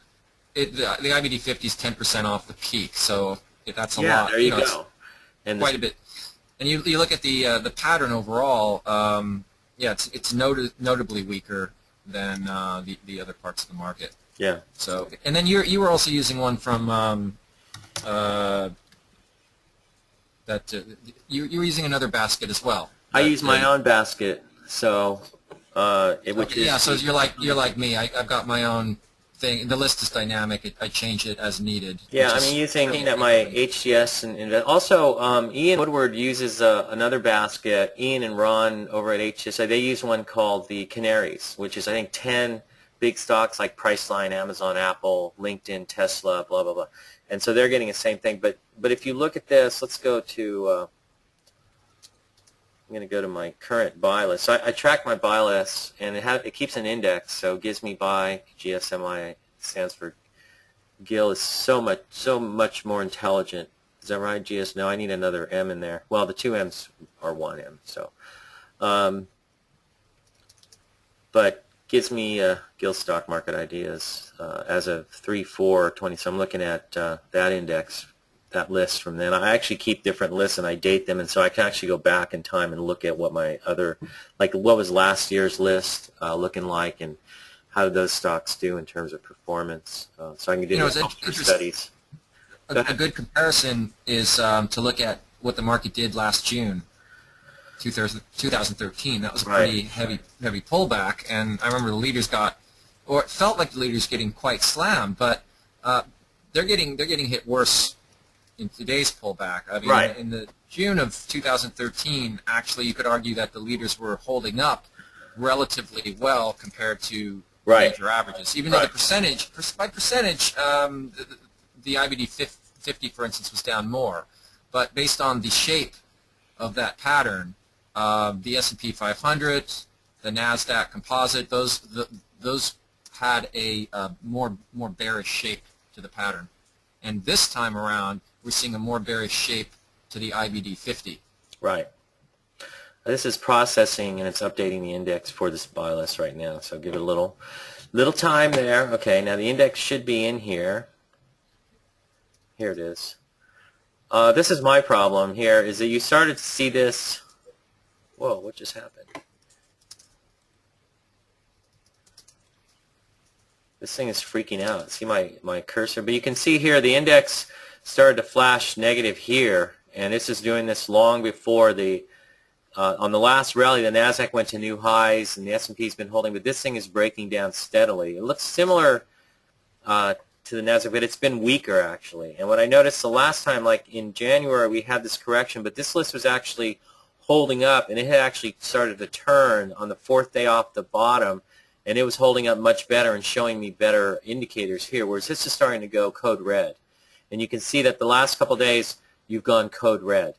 S1: The IBD 50 is 10% off the peak, so that's a lot.
S2: Yeah, there you go. And
S1: quite a bit. And you look at the pattern overall. Yeah, it's notably weaker than the other parts of the market.
S2: Yeah.
S1: So, and then you were also using one from you were using another basket as well.
S2: I use my own basket, so
S1: yeah. So you're like me. I've got my own thing. The list is dynamic. I change it as needed.
S2: Yeah, I'm using my HGS and also Ian Woodward uses another basket. Ian and Ron over at HGS, they use one called the Canaries, which is I think 10 big stocks like Priceline, Amazon, Apple, LinkedIn, Tesla, blah blah blah, and so they're getting the same thing. But if you look at this, let's go to. I'm going to go to my current buy list. So I track my buy list, and it keeps an index, so it gives me buy. GSMI stands for Gil is so much more intelligent. Is that right, GS? No, I need another M in there. Well, the two M's are one M. So but gives me Gil stock market ideas as of 3/4/20. So I'm looking at that index, that list from then. I actually keep different lists and I date them, and so I can actually go back in time and look at what my other, like what was last year's list looking like, and how did those stocks do in terms of performance. So I can do studies.
S1: A good comparison is to look at what the market did last June, 2013. That was a pretty heavy pullback, and I remember the leaders got, or it felt like the leaders getting quite slammed, but they're getting hit worse in today's pullback. I mean, in the June of 2013, actually, you could argue that the leaders were holding up relatively well compared to major averages, even though the percentage, by percentage, the IBD 50, for instance, was down more. But based on the shape of that pattern, the S&P 500, the NASDAQ composite, those had a more bearish shape to the pattern. And this time around, we're seeing a more bearish shape to the IBD 50.
S2: Right. This is processing, and it's updating the index for this buy list right now. So give it a little time there. Okay, now the index should be in here. Here it is. This is my problem here, is that you started to see this. Whoa, what just happened? This thing is freaking out. See my cursor? But you can see here the index started to flash negative here, and this is doing this long before the on the last rally, the NASDAQ went to new highs, and the S&P's been holding, but this thing is breaking down steadily. It looks similar to the NASDAQ, but it's been weaker, actually. And what I noticed the last time, like in January, we had this correction, but this list was actually holding up, and it had actually started to turn on the fourth day off the bottom, and it was holding up much better and showing me better indicators here, whereas this is starting to go code red. And you can see that the last couple days, you've gone code red.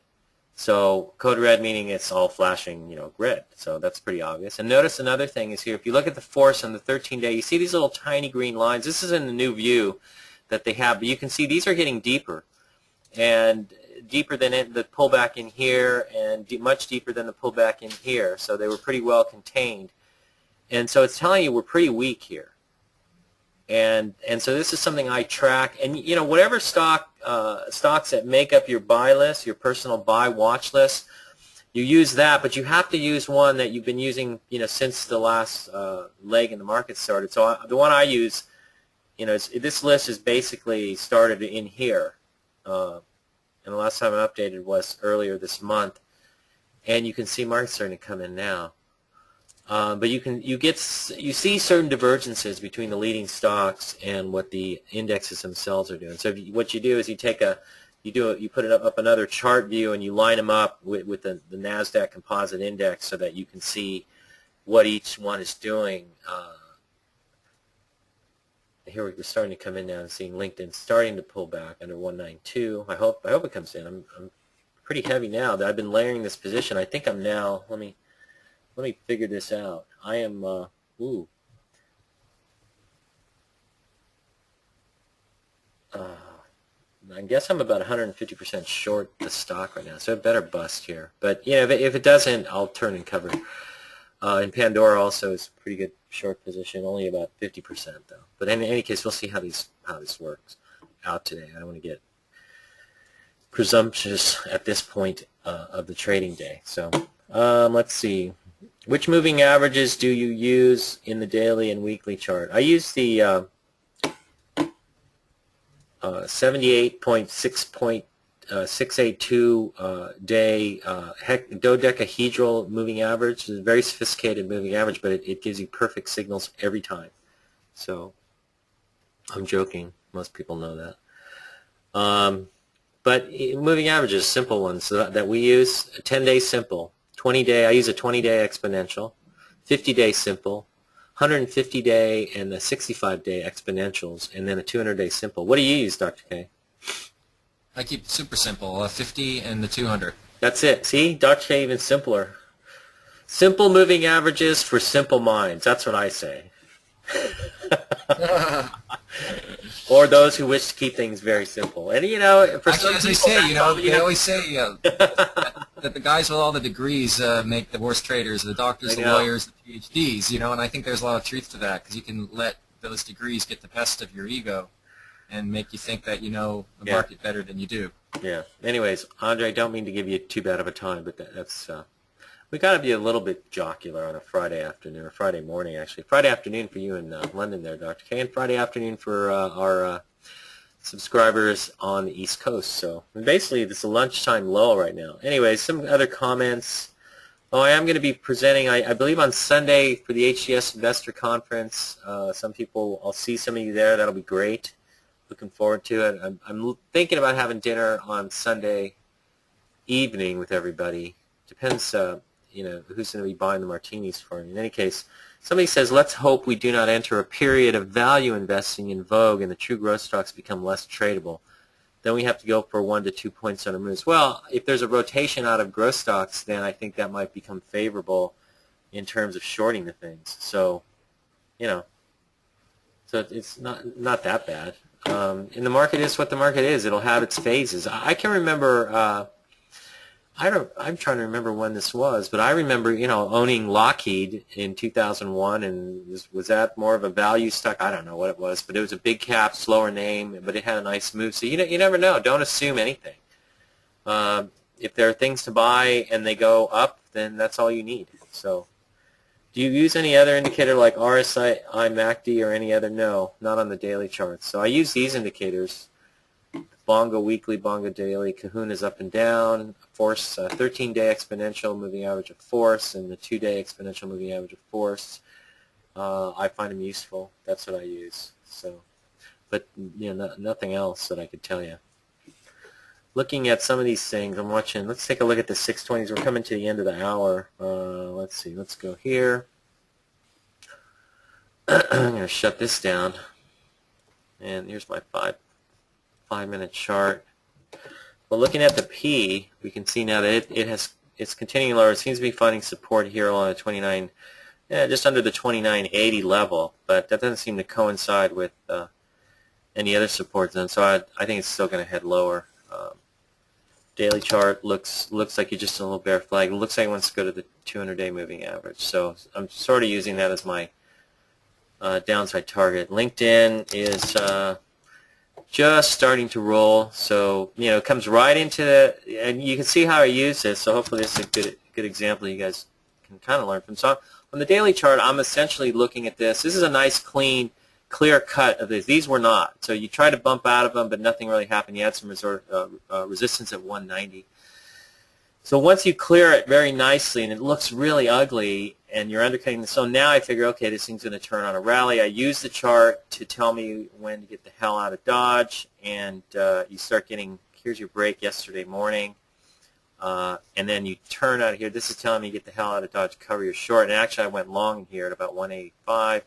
S2: So code red meaning it's all flashing, red. So that's pretty obvious. And notice another thing is here, if you look at the force on the 13-day, you see these little tiny green lines. This is in the new view that they have, but you can see these are getting deeper, and deeper than the pullback in here, and much deeper than the pullback in here. So they were pretty well contained. And so it's telling you we're pretty weak here. And so this is something I track, and whatever stocks that make up your buy list, your personal buy watch list, you use that, but you have to use one that you've been using since the last leg in the market started. So the one I use, this list is basically started in here, and the last time I updated was earlier this month, and you can see markets starting to come in now. But you see certain divergences between the leading stocks and what the indexes themselves are doing. So what you do is you put it up another chart view, and you line them up with the NASDAQ composite index so that you can see what each one is doing. Here we're starting to come in now and seeing LinkedIn starting to pull back under 192. I hope it comes in. I'm pretty heavy now. That I've been layering this position. I think I'm now. Let me figure this out. I am, I guess I'm about 150% short the stock right now, so it better bust here. But if it doesn't, I'll turn and cover. And Pandora also is a pretty good short position, only about 50% though. But in any case, we'll see how this works out today. I don't want to get presumptuous at this point of the trading day. So let's see. Which moving averages do you use in the daily and weekly chart? I use the 78.682 day dodecahedral moving average. It's a very sophisticated moving average, but it gives you perfect signals every time. So I'm joking. Most people know that. But moving averages, simple ones that we use, 10-day simple. 20-day, I use a 20-day exponential, 50-day simple, 150-day, and the 65-day exponentials, and then a 200-day simple. What do you use, Dr. K?
S1: I keep it super simple, 50 and the 200.
S2: That's it. See, Dr. K even simpler. Simple moving averages for simple minds. That's what I say. Or those who wish to keep things very simple. And for
S1: actually,
S2: some
S1: as
S2: people,
S1: they say, they always say. that the guys with all the degrees make the worst traders, the doctors, the lawyers, the PhDs, and I think there's a lot of truth to that, because you can let those degrees get the best of your ego and make you think that you know the market better than you do.
S2: Yeah. Anyways, Andre, I don't mean to give you too bad of a time, but that's we got to be a little bit jocular on a Friday afternoon, or Friday morning, actually. Friday afternoon for you in London there, Dr. K, and Friday afternoon for our subscribers on the East Coast. So basically, it's a lunchtime lull right now. Anyways, some other comments. Oh, I am going to be presenting, I believe, on Sunday for the HGS Investor Conference. Some people, I'll see some of you there. That'll be great. Looking forward to it. I'm thinking about having dinner on Sunday evening with everybody. Depends, who's going to be buying the martinis for me. In any case, somebody says, let's hope we do not enter a period of value investing in vogue and the true growth stocks become less tradable. Then we have to go for 1 to 2 points on our moves. Well, if there's a rotation out of growth stocks, then I think that might become favorable in terms of shorting the things. So, so it's not that bad. And the market is what the market is. It'll have its phases. I can remember, I'm trying to remember when this was, but I remember, owning Lockheed in 2001, and was that more of a value stock? I don't know what it was, but it was a big cap, slower name, but it had a nice move. So you never know. Don't assume anything. If there are things to buy and they go up, then that's all you need. So do you use any other indicator like RSI, MACD, or any other? No, not on the daily charts. So I use these indicators. Bongo weekly, Bongo daily, Kahuna's up and down, Force 13-day exponential moving average of Force, and the 2-day exponential moving average of Force. I find them useful. That's what I use. So, but nothing else that I could tell you. Looking at some of these things, I'm watching. Let's take a look at the 620s. We're coming to the end of the hour. Let's see. Let's go here. I'm going to shut this down. And here's my 5-minute chart. Well, looking at the P, we can see now that it's continuing lower. It seems to be finding support here along the 29, just under the 2980 level, but that doesn't seem to coincide with any other support zone. So I think it's still going to head lower. Daily chart looks like you're just a little bear flag. It looks like it wants to go to the 200-day moving average. So I'm sort of using that as my downside target. LinkedIn is just starting to roll, so it comes right into and you can see how I use this. So hopefully this is a good example you guys can kind of learn from. So on the daily chart, I'm essentially looking at this. This is a nice, clean, clear cut of these. These were not. So you try to bump out of them, but nothing really happened. You had some resistance at 190. So once you clear it very nicely, and it looks really ugly, and you're undercutting, so now I figure, okay, this thing's going to turn on a rally. I use the chart to tell me when to get the hell out of Dodge, and you start getting, here's your break yesterday morning, and then you turn out of here. This is telling me to get the hell out of Dodge, cover your short, and actually I went long here at about 185.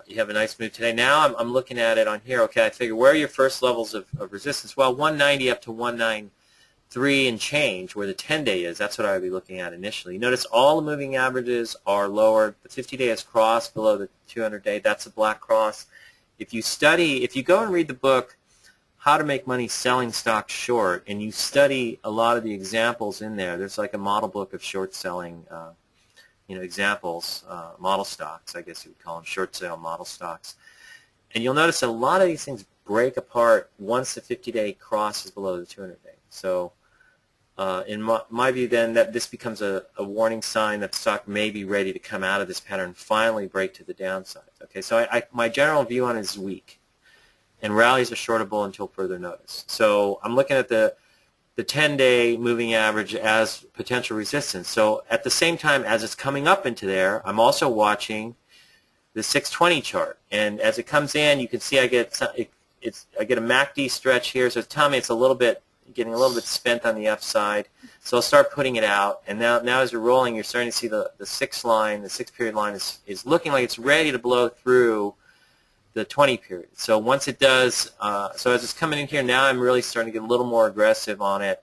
S2: You have a nice move today. Now I'm looking at it on here. Okay, I figure where are your first levels of resistance? Well, 190 up to 193 and change, where the 10-day is. That's what I would be looking at initially. Notice all the moving averages are lower. The 50-day is crossed below the 200-day. That's a black cross. If you go and read the book, How to Make Money Selling Stocks Short, and you study a lot of the examples in there, there's like a model book of short selling examples, model stocks, I guess you would call them, short sale model stocks. And you'll notice that a lot of these things break apart once the 50-day crosses below the 200-day. So in my view then, that this becomes a warning sign that the stock may be ready to come out of this pattern and finally break to the downside. Okay, so my general view on it is weak. And rallies are shortable until further notice. So I'm looking at the 10-day moving average as potential resistance. So at the same time as it's coming up into there, I'm also watching the 620 chart. And as it comes in, you can see I get a MACD stretch here. So it's telling me it's getting a little bit spent on the upside. So I'll start putting it out. And now as you're rolling, you're starting to see the 6-period line is looking like it's ready to blow through the 20 period. So once it does, so as it's coming in here, now I'm really starting to get a little more aggressive on it,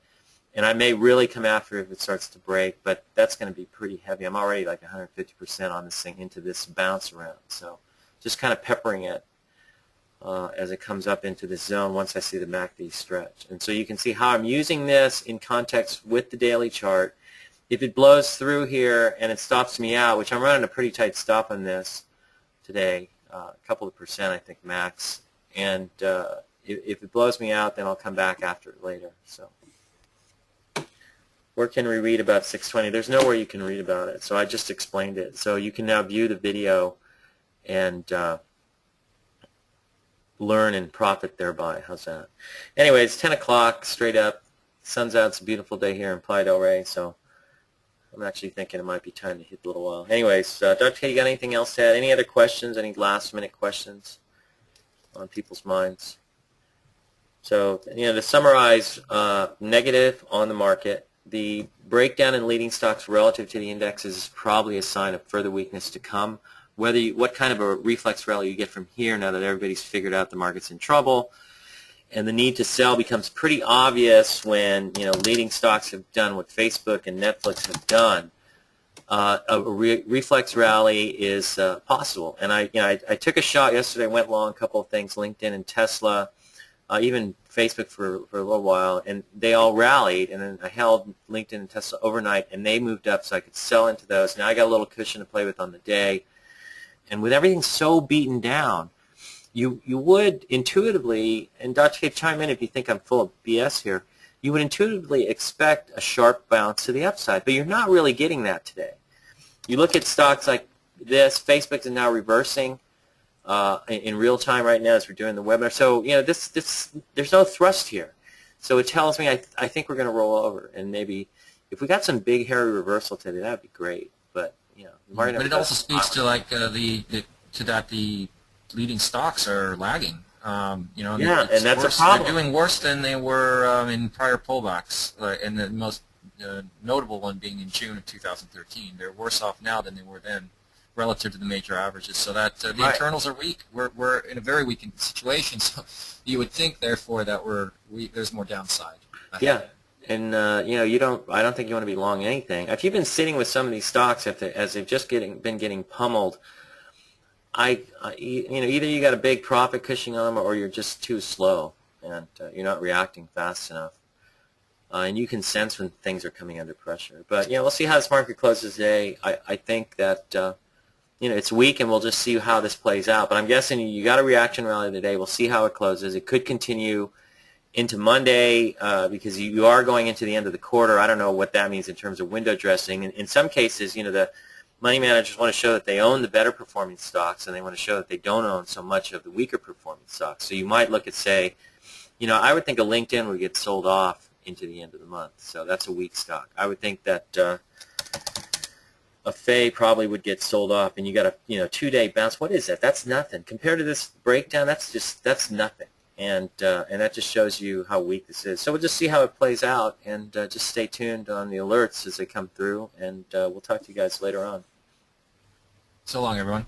S2: and I may really come after it if it starts to break, but that's going to be pretty heavy. I'm already like 150% on this thing into this bounce around, so just kind of peppering it. as it comes up into this zone once I see the MACD stretch. And so you can see how I'm using this in context with the daily chart. If it blows through here and it stops me out, which I'm running a pretty tight stop on this today, a couple of percent I think max, and if it blows me out, then I'll come back after it later. So where can we read about 620? There's nowhere you can read about it, so I just explained it. So you can now view the video and learn and profit thereby. How's that? Anyway, it's 10 o'clock, straight up. Sun's out. It's a beautiful day here in Playa del Rey, so I'm actually thinking it might be time to hit a little while. Anyways, Dr. K, you got anything else to add? Any other questions? Any last-minute questions on people's minds? So, to summarize, negative on the market. The breakdown in leading stocks relative to the indexes is probably a sign of further weakness to come. What kind of a reflex rally you get from here now that everybody's figured out the market's in trouble, and the need to sell becomes pretty obvious when leading stocks have done what Facebook and Netflix have done. A reflex rally is possible, and I took a shot yesterday. Went long a couple of things, LinkedIn and Tesla. Even Facebook for a little while, and they all rallied, and then I held LinkedIn and Tesla overnight, and they moved up so I could sell into those. Now I got a little cushion to play with on the day, and with everything so beaten down, you would intuitively, and Dr. K, chime in if you think I'm full of BS here, you would intuitively expect a sharp bounce to the upside, but you're not really getting that today. You look at stocks like this, Facebook is now reversing in real time right now as we're doing the webinar. So there's no thrust here. So it tells me I think we're going to roll over, and maybe if we got some big hairy reversal today, that'd be great. But the market.
S1: But it also speaks to the leading stocks are lagging.
S2: And that's a problem.
S1: They're doing worse than they were in prior pullbacks, and the most notable one being in June of 2013. They're worse off now than they were then, relative to the major averages, so that the internals are weak. We're in a very weak situation, so you would think, therefore, that there's more downside ahead.
S2: Yeah, and I don't think you want to be long anything. If you've been sitting with some of these stocks as they've just been getting pummeled, either you got a big profit cushion on them, or you're just too slow and you're not reacting fast enough. And you can sense when things are coming under pressure. But we'll see how this market closes today. I think that it's weak, and we'll just see how this plays out. But I'm guessing you got a reaction rally today. We'll see how it closes. It could continue into Monday because you are going into the end of the quarter. I don't know what that means in terms of window dressing. In some cases, the money managers want to show that they own the better performing stocks, and they want to show that they don't own so much of the weaker performing stocks. So you might look at, say, I would think a LinkedIn would get sold off into the end of the month. So that's a weak stock. I would think that a FAY probably would get sold off, and you got a 2-day bounce. What is that? That's nothing compared to this breakdown. That's nothing, and that just shows you how weak this is. So we'll just see how it plays out, and just stay tuned on the alerts as they come through, and we'll talk to you guys later on.
S1: So long, everyone.